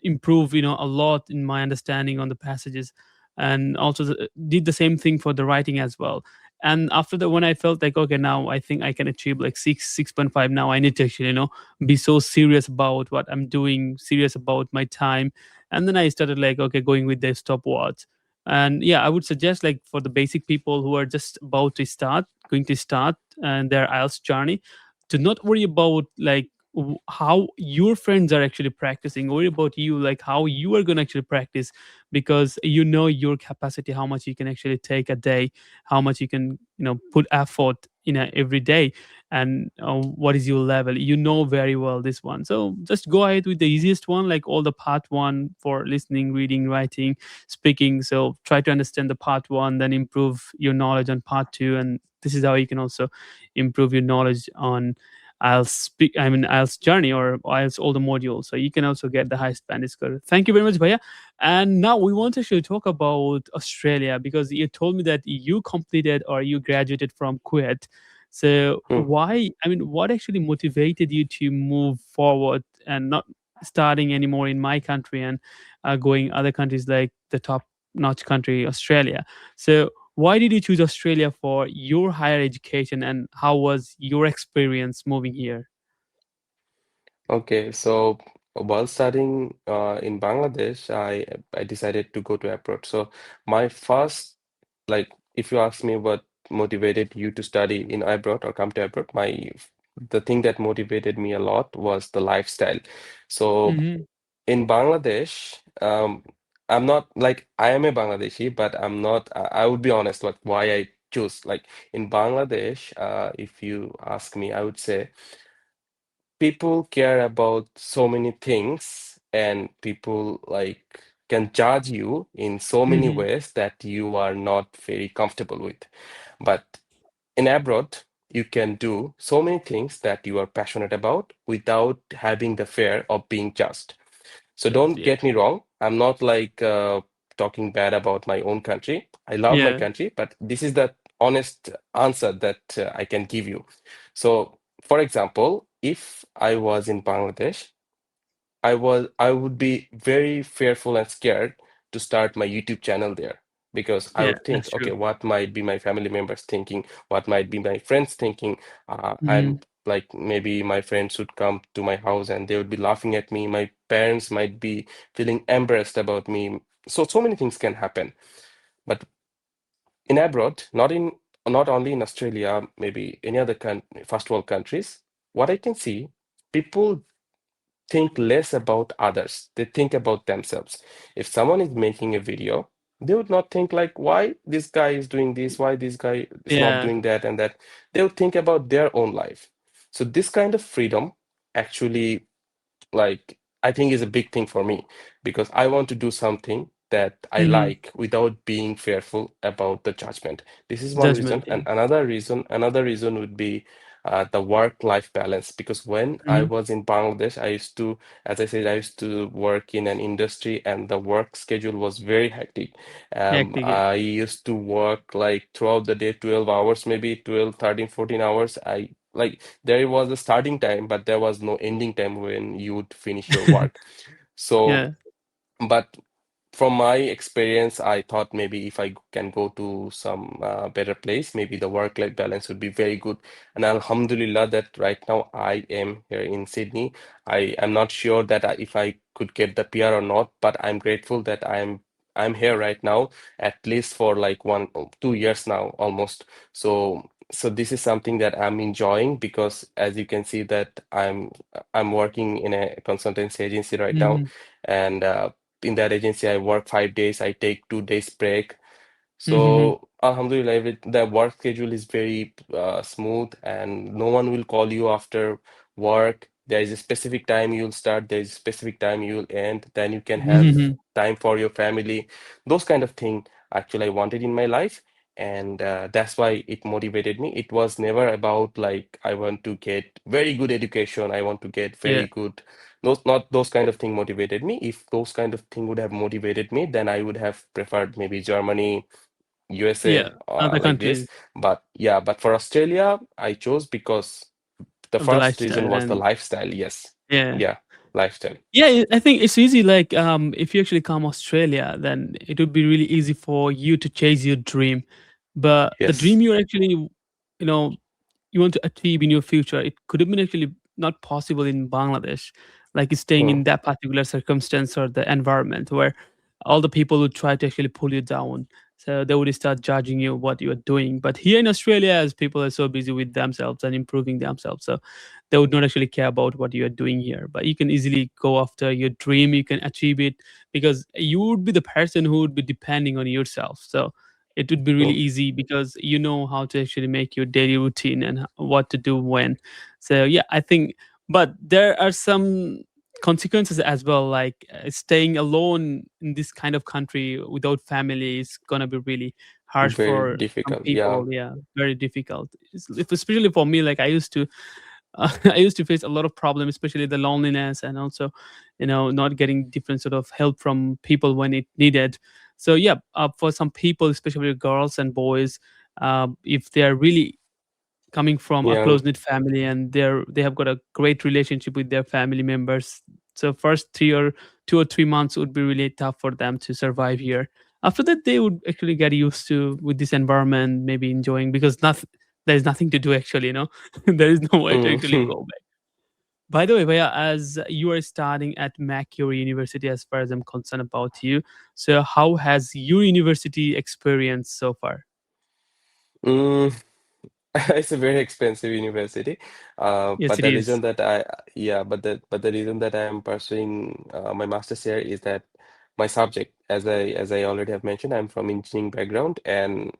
improve a lot in my understanding on the passages, and also did the same thing for the writing as well. And after that, when I felt like, okay, now I think I can achieve like 6.5, now I need to actually be so serious about what I'm doing, serious about my time. And then I started like, okay, going with the stopwatch. And yeah, I would suggest like for the basic people who are just about to start, going to start and their IELTS journey, to not worry about like how your friends are actually practicing. Worry about you, like how you are going to actually practice, because you know your capacity, how much you can actually take a day, how much you can put effort in every day, and what is your level. You know very well this one, so just go ahead with the easiest one, like all the part one for listening, reading, writing, speaking. So try to understand the part one, then improve your knowledge on part two, and this is how you can also improve your knowledge on IELTS journey or IELTS all the modules. So you can also get the highest band score. Thank you very much, Bhaiya. And now we want to actually talk about Australia, because you told me that you completed or you graduated from KUET. So hmm. why? I mean, what actually motivated you to move forward and not starting anymore in my country and going other countries like the top? notch country, Australia. So why did you choose Australia for your higher education, and how was your experience moving here? Okay, so while studying in Bangladesh, I decided to go to abroad. So my first, like, if you ask me what motivated you to study in abroad or come to abroad, the thing that motivated me a lot was the lifestyle. So Hmm. in Bangladesh, I'm not like I am a Bangladeshi, but I'm not. I would be honest, like why I choose. Like in Bangladesh, if you ask me, I would say people care about so many things, and people like can judge you in so many Hmm. ways that you are not very comfortable with. But in abroad, you can do so many things that you are passionate about without having the fear of being judged. So don't Yeah. get me wrong. I'm not like talking bad about my own country. I love my Yeah. country, but this is the honest answer that I can give you. So, for example, if I was in Bangladesh, I would be very fearful and scared to start my YouTube channel there because I Yeah. would That's think, true. okay, what might be my family members thinking? What might be my friends thinking? Hmm. I'm like maybe my friends would come to my house and they would be laughing at me. My parents might be feeling embarrassed about me. So many things can happen. But in abroad, not only in Australia, maybe any other first world countries, what I can see, people think less about others. They think about themselves. If someone is making a video, they would not think like, why this guy is doing this, why this guy is not Yeah. doing that and that. They would think about their own life. So this kind of freedom actually like I think is a big thing for me because I want to do something that I Hmm. like without being fearful about the judgment. This is one reason, Judgment. and Yeah. another reason would be the work-life balance. Because when I Hmm. was in Bangladesh, I used to, as I said, I used to work in an industry, and the work schedule was very hectic. Hectic. Yeah. I used to work like throughout the day, 12 hours, maybe 12, 13, 14 hours. I like there was a starting time, but there was no ending time when you would finish your work. So, Yeah. but from my experience, I thought maybe if I can go to some better place, maybe the work-life balance would be very good. And Alhamdulillah, that right now I am here in Sydney. I am not sure that if I could get the PR or not, but I'm grateful that I'm here right now, at least for like 2 years now, almost. So this is something that I'm enjoying because, as you can see, that I'm working in a consultancy agency right now, Hmm. and in that agency, I work 5 days. I take 2 days break. Hmm. So, Alhamdulillah, the work schedule is very smooth, and no one will call you after work. There is a specific time you'll start, there is a specific time you'll end. Then you can have Hmm. time for your family. Those kind of thing actually I wanted in my life, and that's why it motivated me. It was never about like I want to get very good education. I want to get Yeah. very good. Those not those kind of thing motivated me. If those kind of thing would have motivated me, then I would have preferred maybe Germany, USA, Yeah. Other like this. countries But yeah, but for Australia, I chose because the of the first reason lifestyle. was the And lifestyle. Yes. yeah. Yeah, lifestyle. Yeah, I think it's easy. Like, if you actually come Australia, then it would be really easy for you to chase your dream. But the Yes. dream you're actually, you want to achieve in your future, it could have been actually not possible in Bangladesh, like staying Hmm. in that particular circumstance or the environment where all the people would try to actually pull you down. So they would start judging you what you are doing. But here in Australia, as people are so busy with themselves and improving themselves, so they would not actually care about what you are doing here. But you can easily go after your dream, you can achieve it because you would be the person who would be depending on yourself. So it would be really Hmm. easy because you know how to actually make your daily routine and what to do when. So yeah, I think, but there are some consequences as well, like staying alone in this kind of country without family is gonna be really harsh Very for some difficult. Yeah. people. Yeah, very difficult. Especially for me, like I used to I used to face a lot of problems, especially the loneliness and also, not getting different sort of help from people when it needed. So yeah, for some people, especially girls and boys, if they are really coming from a Yeah. close knit family and they have got a great relationship with their family members, so first 2 or 3 months would be really tough for them to survive here. After that, they would actually get used to with this environment, maybe enjoying, because nothing, there's nothing to do actually, there is nowhere to actually Mm. go back. By the way, Bhaiya, as you are studying at Macquarie University, as far as I'm concerned about you, so how has your university experience so far? Mm, it's a very expensive university. Yes, But it the is. reason that yeah, but the reason that I am pursuing my master's here is that my subject, as I already have mentioned, I'm from engineering background, and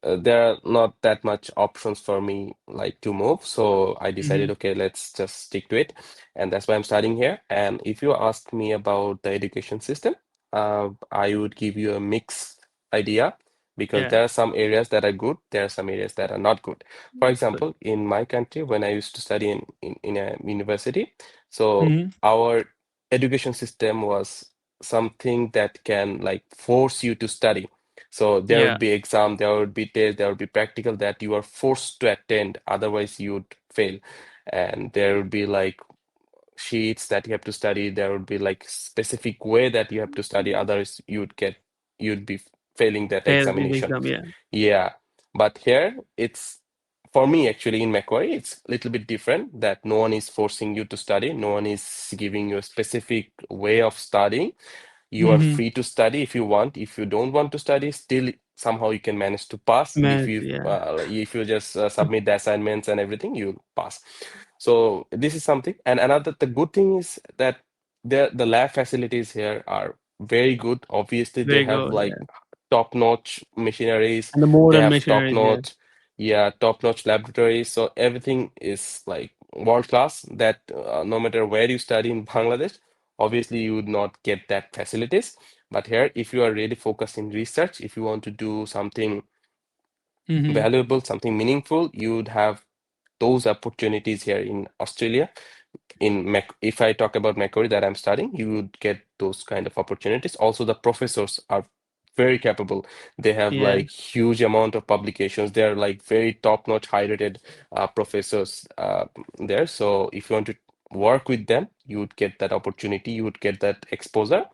there are not that much options for me like to move. So I Mm-hmm. decided, okay, let's just stick to it, and that's why I'm studying here. And if you ask me about the education system, I would give you a mixed idea, because Yeah. there are some areas that are good, there are some areas that are not good. For Good. example, in my country, when I used to study in a university, so Mm-hmm. our education system was something that can like force you to study. So there Yeah. would be exam, there would be test, there would be practical that you are forced to attend, otherwise you'd fail. And there would be like sheets that you have to study. There would be like specific way that you have to study, others you'd be failing that Failed in the examination. exam. Yeah. Yeah, but here it's for me actually in Macquarie, it's a little bit different that no one is forcing you to study, no one is giving you a specific way of studying. You are Mm-hmm. free to study if you want. If you don't want to study, still somehow you can manage to pass. Manage. Yeah. If you just submit the assignments and everything, you pass. So this is something. And another the good thing is that the lab facilities here are very good. Obviously, they Very have good. like Yeah. top-notch machineries. And the They modern have machineries. Yeah. top-notch, yeah, top-notch laboratories. So everything is like world class. That no matter where you study in Bangladesh, obviously you would not get that facilities. But here, if you are really focused in research, if you want to do something Mm-hmm. valuable, something meaningful, you would have those opportunities here in Australia. If I talk about Macquarie that I'm studying, you would get those kind of opportunities. Also, the professors are very capable. They have Yeah. like huge amount of publications. They are like very top-notch, high-rated professors there. So if you want to work with them, you would get that opportunity. You would get that exposure.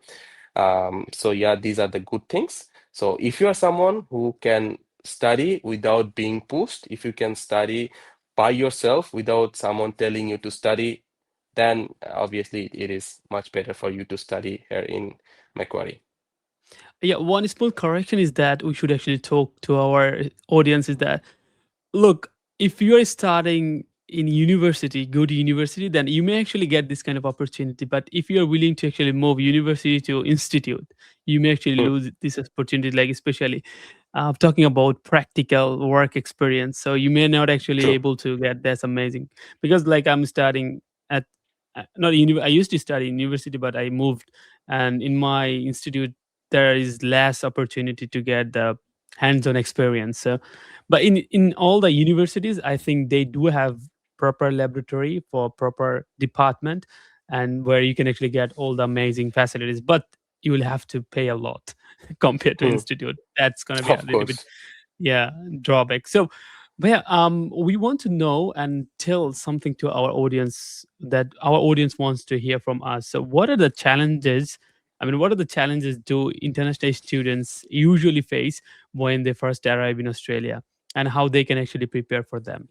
So yeah, these are the good things. So if you are someone who can study without being pushed, if you can study by yourself without someone telling you to study, then obviously it is much better for you to study here in Macquarie. Yeah. One small correction is that we should actually talk to our audience is that, look, if you are starting in university, go to university, then you may actually get this kind of opportunity. But if you are willing to actually move university to institute, you may actually Mm, lose this opportunity, like especially talking about practical work experience. So you may not actually true. able to get that's amazing, because like I'm studying at not I used to study in university, but I moved, and in my institute there is less opportunity to get the hands-on experience. So but in all the universities, I think they do have proper laboratory for proper department, and where you can actually get all the amazing facilities, but you will have to pay a lot compared to Mm, institute. That's going to be a of little bit, course. yeah, drawback. So but yeah, we want to know and tell something to our audience that our audience wants to hear from us. So what are the challenges, I mean, what are the challenges do international students usually face when they first arrive in Australia, and how they can actually prepare for them?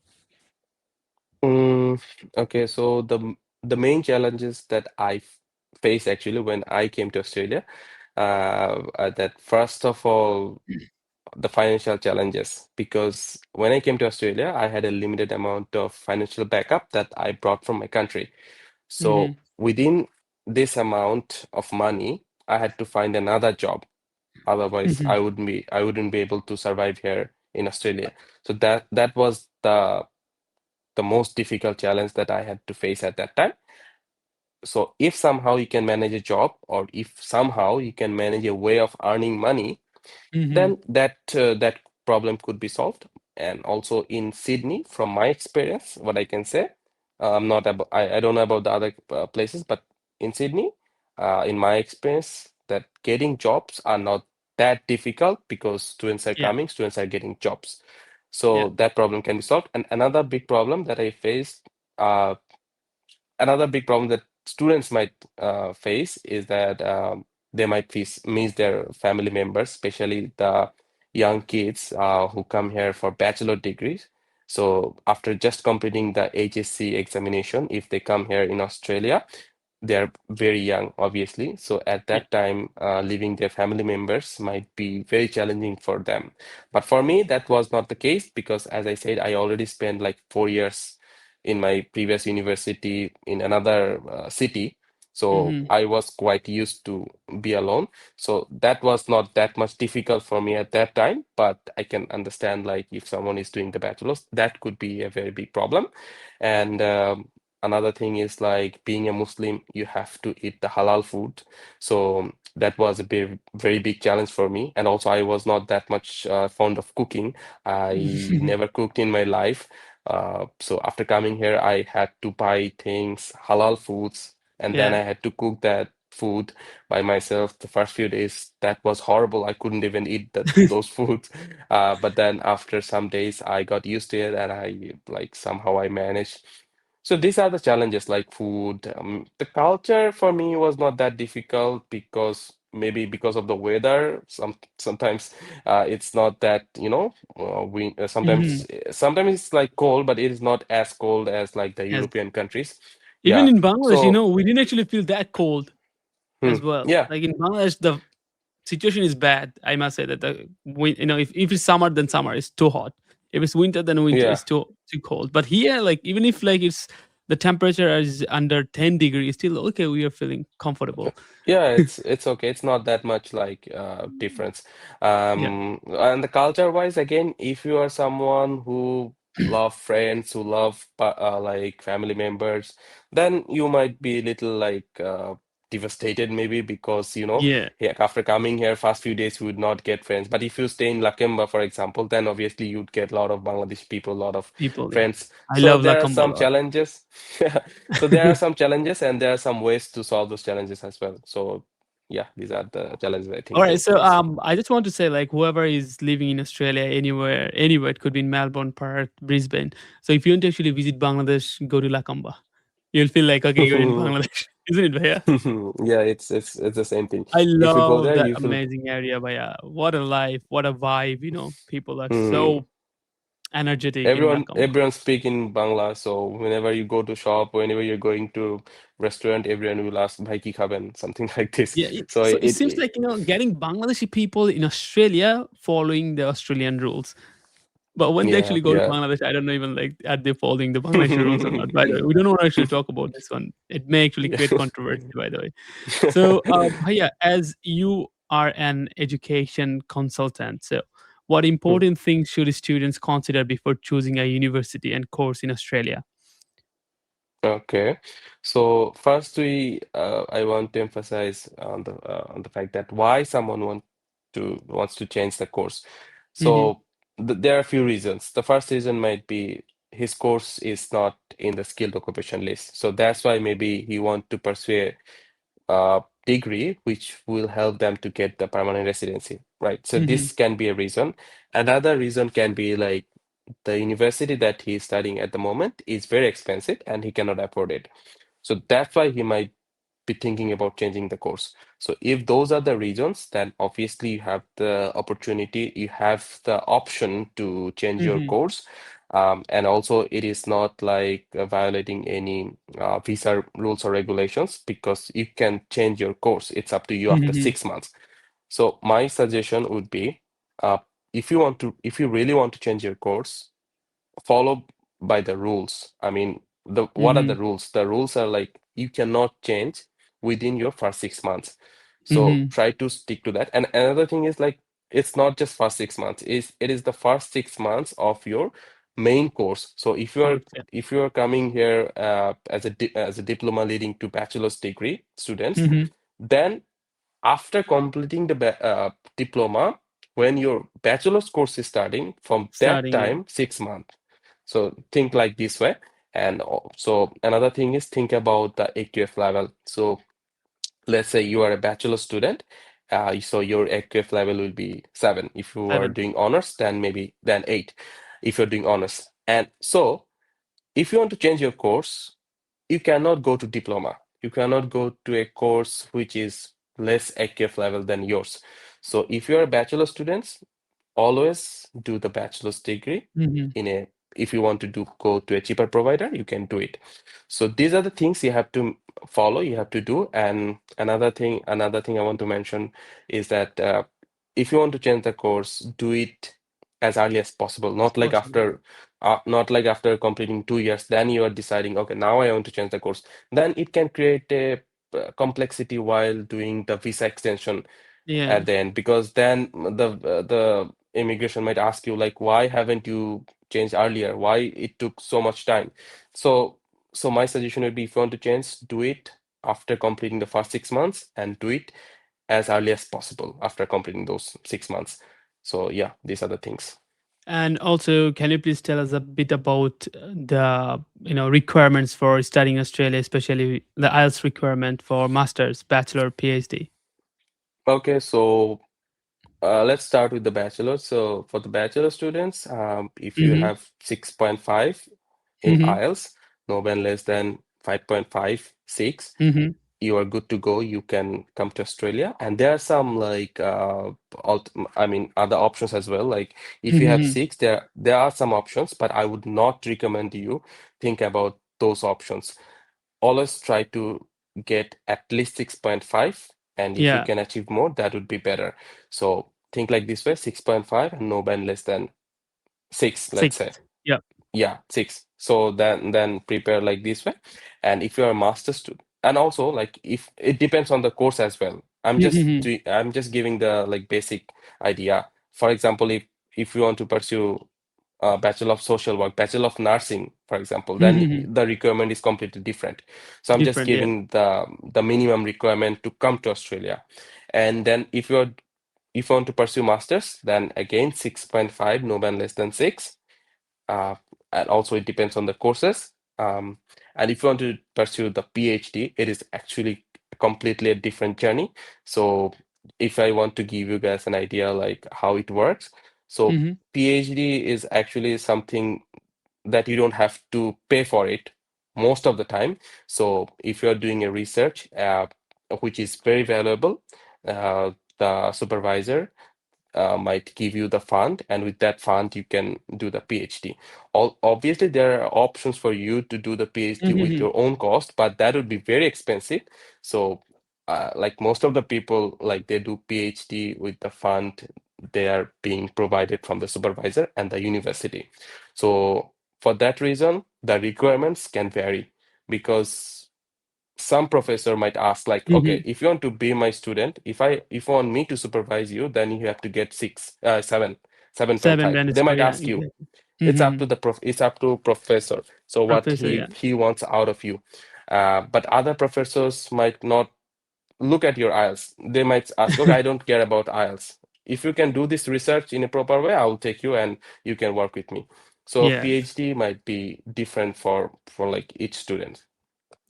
Mm, okay, so the main challenges that faced actually when I came to Australia, that first of all, the financial challenges, because when I came to Australia, I had a limited amount of financial backup that I brought from my country. Mm-hmm. So within this amount of money, I had to find another job. Otherwise, Mm-hmm. I wouldn't be able to survive here in Australia. So that was the most difficult challenge that I had to face at that time. So if somehow you can manage a job, or if somehow you can manage a way of earning money, Mm-hmm. then that problem could be solved. And also in Sydney, from my experience, what I can say, I'm not about I don't know about the other places, but in Sydney, in my experience, that getting jobs are not that difficult, because students are Yeah. coming, students are getting jobs. Yeah. So that problem can be solved. And another big problem that I faced, another big problem that students might face is that they might miss their family members, especially the young kids who come here for bachelor degrees. So after just completing the HSC examination, if they come here in Australia, they're very young, obviously. So at Yeah. that time, leaving their family members might be very challenging for them. But for me, that was not the case because, as I said, I already spent like 4 years in my previous university in another city. So Hmm. I was quite used to be alone. So that was not that much difficult for me at that time. But I can understand like if someone is doing the bachelor's, that could be a very big problem. And another thing is like being a Muslim, you have to eat the halal food. So that was a big, very big challenge for me. And also, I was not that much fond of cooking. I never cooked in my life. So after coming here, I had to buy things, halal foods, and then Yeah. I had to cook that food by myself. The first few days, that was horrible. I couldn't even eat those foods. But then after some days, I got used to it, and I like somehow I managed. So these are the challenges like food. The culture for me was not that difficult because maybe because of the weather. Sometimes it's not that, Hmm. sometimes it's like cold, but it is not as cold as like the Yes. European countries. Even Yeah. in Bangladesh, So we didn't actually feel that cold as well. yeah, Like in Bangladesh, the situation is bad. I must say that if it's summer, then summer is too hot. If it's winter, then winter yeah. is too cold. But here, like even if like it's the temperature is under 10 degrees, still okay. We are feeling comfortable. Yeah, it's okay. It's not that much like difference. Yeah, And the culture wise, again, if you are someone who love friends, who love like family members, then you might be a little like devastated maybe because yeah. yeah, after coming here, first few days you would not get friends. But if you stay in Lakemba, for example, then obviously you'd get a lot of Bangladeshi people, a lot of People, yeah. friends. I So love there are Lakamba a some lot. challenges. So there are some challenges and there are some ways to solve those challenges as well. So yeah, these are the challenges I All think right, they so face. I just want to say, like, whoever is living in Australia, anywhere, it could be in Melbourne, Perth, Brisbane. So if you want to actually visit Bangladesh, go to Lakamba. You'll feel like okay, you're in Bangladesh, isn't it, Bhaiya? Yeah, it's the same thing. I If you go love there, that you feel amazing area, Bhaiya. What a life, what a vibe. People are hmm, so energetic in everyone Lakamba. everyone speak in Bangla. So whenever you go to shop, whenever you're going to restaurant, everyone will ask "Bhai ki khaben?" something like this. Yeah, So so it seems like getting Bangladeshi people in Australia following the Australian rules. But when they yeah, actually go to yeah. Bangladesh, I don't know even like are they following the Bangladeshi rules or not. By the way, we don't want to actually talk about this one. It may actually Yeah. create controversy. By the way, so Bhaiya, as you are an education consultant, so what important things should students consider before choosing a university and course in Australia? Okay. So first I want to emphasize on the fact that why someone wants to change the course. Hmm. So there are a few reasons. The first reason might be his course is not in the skilled occupation list. So that's why maybe he want to pursue a degree which will help them to get the permanent residency, right? So Hmm. this can be a reason. Another reason can be like the university that he's studying at the moment is very expensive and he cannot afford it. So that's why he might be thinking about changing the course. So if those are the reasons, then obviously you have the opportunity, you have the option to change your Hmm. course. And also, it is not like violating any visa rules or regulations because you can change your course. It's up to you after Hmm. 6 months. So my suggestion would be, uh, if you really want to change your course, follow by the rules. I mean, the what are Hmm. the rules? The rules are like you cannot change within your first 6 months. So Hmm. try to stick to that. And another thing is like it's not just first 6 months. It is the first 6 months of your main course. So Course, yeah. if you are coming here as as a diploma leading to bachelor's degree students, Hmm. then after completing the diploma, when your bachelor's course is starting, from that Starting, yeah. time, 6 months. So think like this way. And so another thing is think about the AQF level. So let's say you are a bachelor student, so your AQF level will be 7. If you are 7. doing honors, then maybe then 8. If you're doing honors, and so if you want to change your course, you cannot go to diploma. You cannot go to a course which is less AQF level than yours. So if you're a bachelor student, always do the bachelor's degree Mhm. in a if you want to go to a cheaper provider, you can do it. So these are the things you have to follow, you have to do. And another thing I want to mention is that if you want to change the course, do it as early as possible, It's not like possible. after completing 2 years, then you are deciding, okay, now I want to change the course. Then it can create a complexity while doing the visa extension Yeah. at the end, because then the immigration might ask you like, why haven't you changed earlier? Why it took so much time? So my suggestion would be, if you want to change, do it after completing the first 6 months, and do it as early as possible after completing those 6 months. So yeah, these are the things. And also, can you please tell us a bit about the requirements for studying Australia, especially the IELTS requirement for masters, bachelor, PhD? Okay, so let's start with the bachelor. So for the bachelor students, if you Mm-hmm. have 6.5 in Mm-hmm. IELTS, no band less than 5.56, Mm-hmm. you are good to go. You can come to Australia, and there are some like I mean other options as well. Like if you have Mm-hmm. six, there are some options, but I would not recommend you think about those options. Always try to get at least 6.5, and if you Yeah, can achieve more, that would be better. So think like this way: 6.5 and no band less than 6, let's six. say. Yeah. Yeah, 6. So then prepare like this way. And if you're a master's student, and also like if it depends on the course as well. Mm-hmm. I'm just giving the like basic idea. For example, if you want to pursue Bachelor of Social Work, Bachelor of Nursing, for example, then Mm-hmm. the requirement is completely different. So I'm just Different. Yeah. giving the minimum requirement to come to Australia. And then if you want to pursue masters, then again 6.5, no band less than 6. uh, and also it depends on the courses. And if you want to pursue the PhD, it is actually completely a different journey. So if I want to give you guys an idea like how it works, so Mm-hmm. PhD is actually something that you don't have to pay for it most of the time. So if you're doing a research, which is very valuable, the supervisor might give you the fund, and with that fund, you can do the PhD. Obviously, there are options for you to do the PhD with Mm-hmm. your own cost, but that would be very expensive. So, like most of the people, like they do PhD with the fund they are being provided from the supervisor and the university. So, for that reason, the requirements can vary, because some professor might ask like, okay, Mm-hmm. if you want to be my student, if you want me to supervise you, then you have to get 7 Seven 7.5. They mandatory. might Yeah. ask you. Exactly. Mm-hmm. It's up to professor, so what Professor. he Yeah. he wants out of you. But other professors might not look at your IELTS. They might ask, okay, I don't care about IELTS. If you can do this research in a proper way, I will take you and you can work with me. So Yeah. PhD might be different for like each student.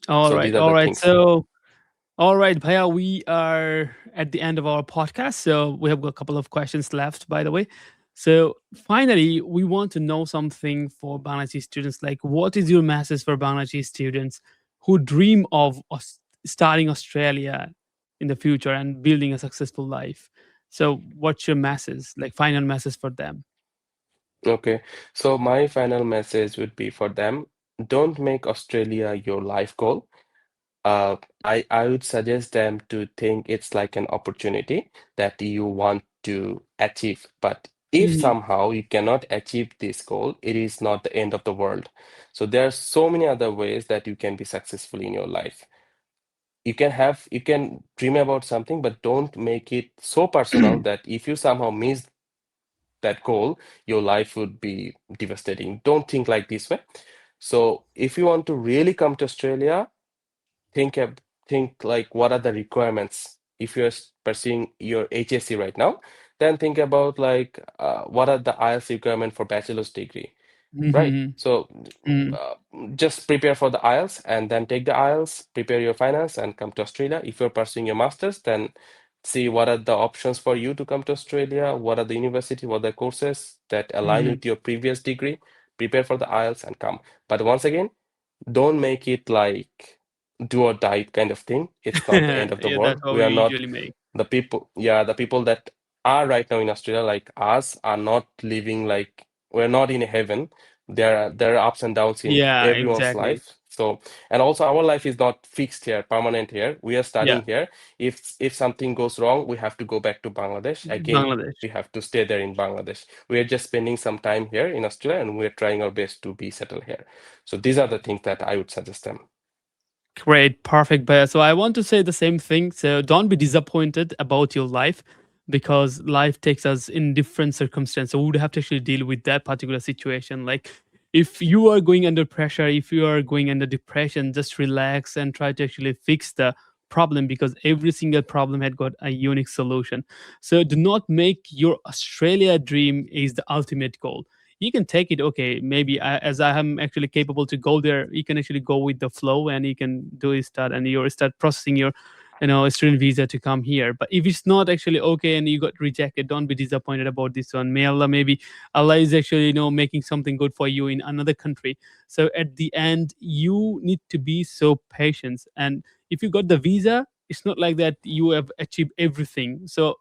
All So right. these are All the right. things. So, all right, Bhaiya, we are at the end of our podcast. So we have got a couple of questions left, by the way. So finally, we want to know something for Bangladeshi students. Like, what is your message for Bangladeshi students who dream of starting Australia in the future and building a successful life? So, what's your message, like final message for them? Okay, so my final message would be for them, don't make Australia your life goal. Uh, I would suggest them to think it's like an opportunity that you want to achieve. But if Mhm. somehow you cannot achieve this goal, it is not the end of the world. So there are so many other ways that you can be successful in your life. You can dream about something, but don't make it so personal that if you somehow miss that goal, your life would be devastating. Don't think like this way. So if you want to really come to Australia, think ab- think like, what are the requirements? If you're pursuing your HSC right now, then think about like, what are the IELTS requirement for bachelor's degree, right? Mhm. So Mhm. uh, just prepare for the IELTS and then take the IELTS, prepare your finance and come to Australia. If you're pursuing your master's, then see what are the options for you to come to Australia, what are the university, what are the courses that align Mhm. with your previous degree, prepare for the IELTS and come. But once again, don't make it like do or die kind of thing. It's not the end of the Yeah, that's world. what We we are not usually make. the people, yeah, the people that are right now in Australia, like us, are not living like we're not in heaven. There are ups and downs in Yeah, everyone's exactly. life. So, and also our life is not fixed here, permanent here. We are Yeah, studying here. If something goes wrong, we have to go back to Bangladesh again. Bangladesh. We have to stay there in Bangladesh. We are just spending some time here in Australia, and we're trying our best to be settled here. So these are the things that I would suggest them. Great, perfect, Baya. So I want to say the same thing. So don't be disappointed about your life because life takes us in different circumstances. So we would have to actually deal with that particular situation. Like if you are going under pressure, if you are going under depression, just relax and try to actually fix the problem because every single problem had got a unique solution. So do not make your Australia dream is the ultimate goal. You can take it, okay, maybe as I am actually capable to go there, you can actually go with the flow and you can do it, start and you start processing your student visa to come here. But if it's not actually okay and you got rejected, don't be disappointed about this one. May Allah, maybe Allah is actually making something good for you in another country. So at the end you need to be so patient, and if you got the visa, it's not like that you have achieved everything. So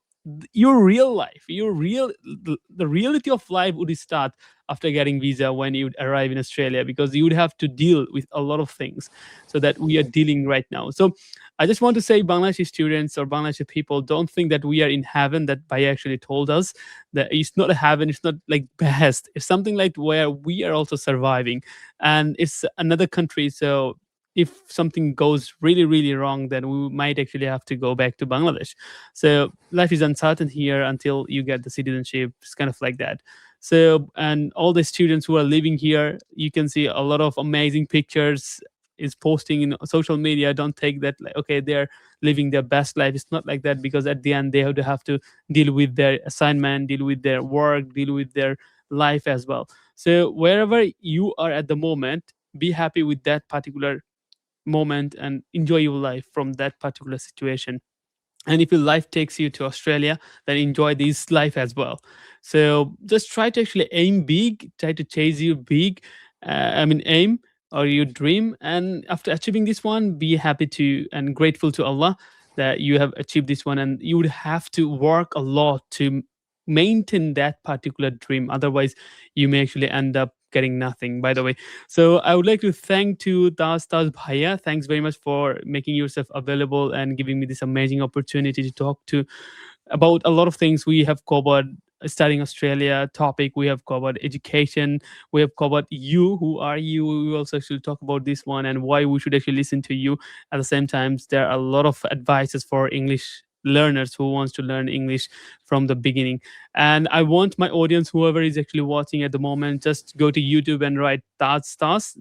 your real life, the reality of life would start after getting visa when you would arrive in Australia, because you would have to deal with a lot of things so that we are dealing right now. So I just want to say, Bangladeshi students or Bangladeshi people, don't think that we are in heaven. That Bhaiya actually told us that it's not a heaven, it's not like best. It's something like where we are also surviving, and it's another country. So if something goes really, really wrong, then we might actually have to go back to Bangladesh. So life is uncertain here until you get the citizenship. It's kind of like that. So, and all the students who are living here, you can see a lot of amazing pictures is posting in social media. Don't take that like, okay, they're living their best life. It's not like that, because at the end they have to deal with their assignment, deal with their work, deal with their life as well. So wherever you are at the moment, be happy with that particular moment and enjoy your life from that particular situation. And if your life takes you to Australia, then enjoy this life as well. So just try to actually aim big, try to chase your big, aim or your dream. And after achieving this one, be happy to and grateful to Allah that you have achieved this one. And you would have to work a lot to maintain that particular dream. Otherwise, you may actually end up getting nothing, by the way. So I would like to thank to Tas Bhaiya. Thanks very much for making yourself available and giving me this amazing opportunity to talk to about a lot of things. We have covered studying Australia topic, we have covered education, we have covered you, who are you. We also should talk about this one and why we should actually listen to you. At the same time, there are a lot of advices for English learners who wants to learn English from the beginning. And I want my audience, whoever is actually watching at the moment, just go to YouTube and write Tas,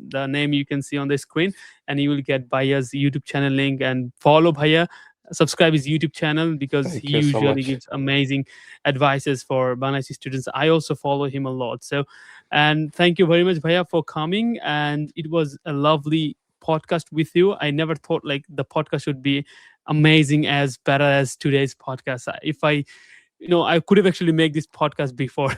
the name you can see on the screen, and you will get Bhaya's YouTube channel link, and follow Bhaya, subscribe his YouTube channel, because he Thank you so usually much. gives amazing advices for Bangladeshi students. I also follow him a lot. So, and thank you very much, Bhaiya, for coming. And it was a lovely podcast with you. I never thought like the podcast would be amazing as better as today's podcast. If I I could have actually made this podcast before,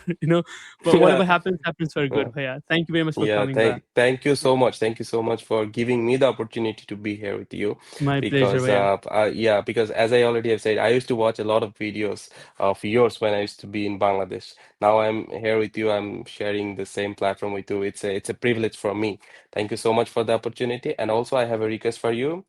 but whatever happens, happens for Yeah. good. Bhaiya, thank you very much for Yeah, coming back. thank you so much. Thank you so much for giving me the opportunity to be here with you. My pleasure, Because Bhaiya. yeah, because as I already have said, I used to watch a lot of videos of yours when I used to be in Bangladesh. Now I'm here with you. I'm sharing the same platform with you. It's a privilege for me. Thank you so much for the opportunity. And also, I have a request for you.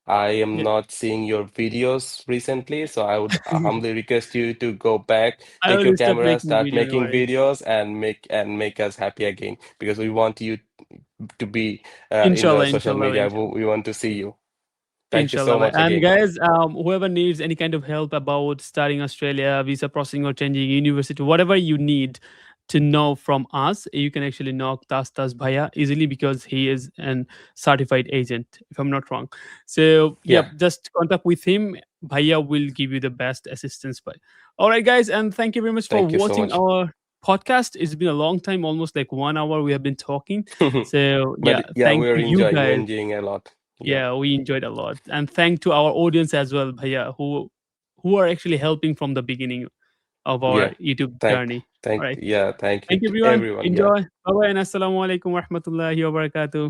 I am Yeah. not seeing your videos recently, so I would humbly request you to go back, I take your will start camera, making start video, no making worries. videos, and make us happy again, because we want you to be in the Inshallah, social inshallah, media. Bhaiya. We want to see you. Thank you Inshallah. so Bhai. much And again. guys, whoever needs any kind of help about starting Australia, visa processing or changing university, whatever you need to know from us, you can actually knock Tas Bhaiya easily, because he is an certified agent, if I'm not wrong. So, Yeah, yep, just contact with him. Bhaiya will give you the best assistance. But all right, guys, and thank you very much for thank you so watching much. our podcast. It's been a long time, almost like 1 hour we have been talking. So, yeah, But yeah, thank you we're guys. enjoying a lot. Yeah, Yeah, we enjoyed a lot. And thank to our audience as well, Bhaiya, who are actually helping from the beginning of our yeah. YouTube journey. All right. Yeah, thank you Thank you to everyone. everyone. Yeah, Enjoy. Bye bye and assalamu alaikum wa rahmatullahi wa barakatuh.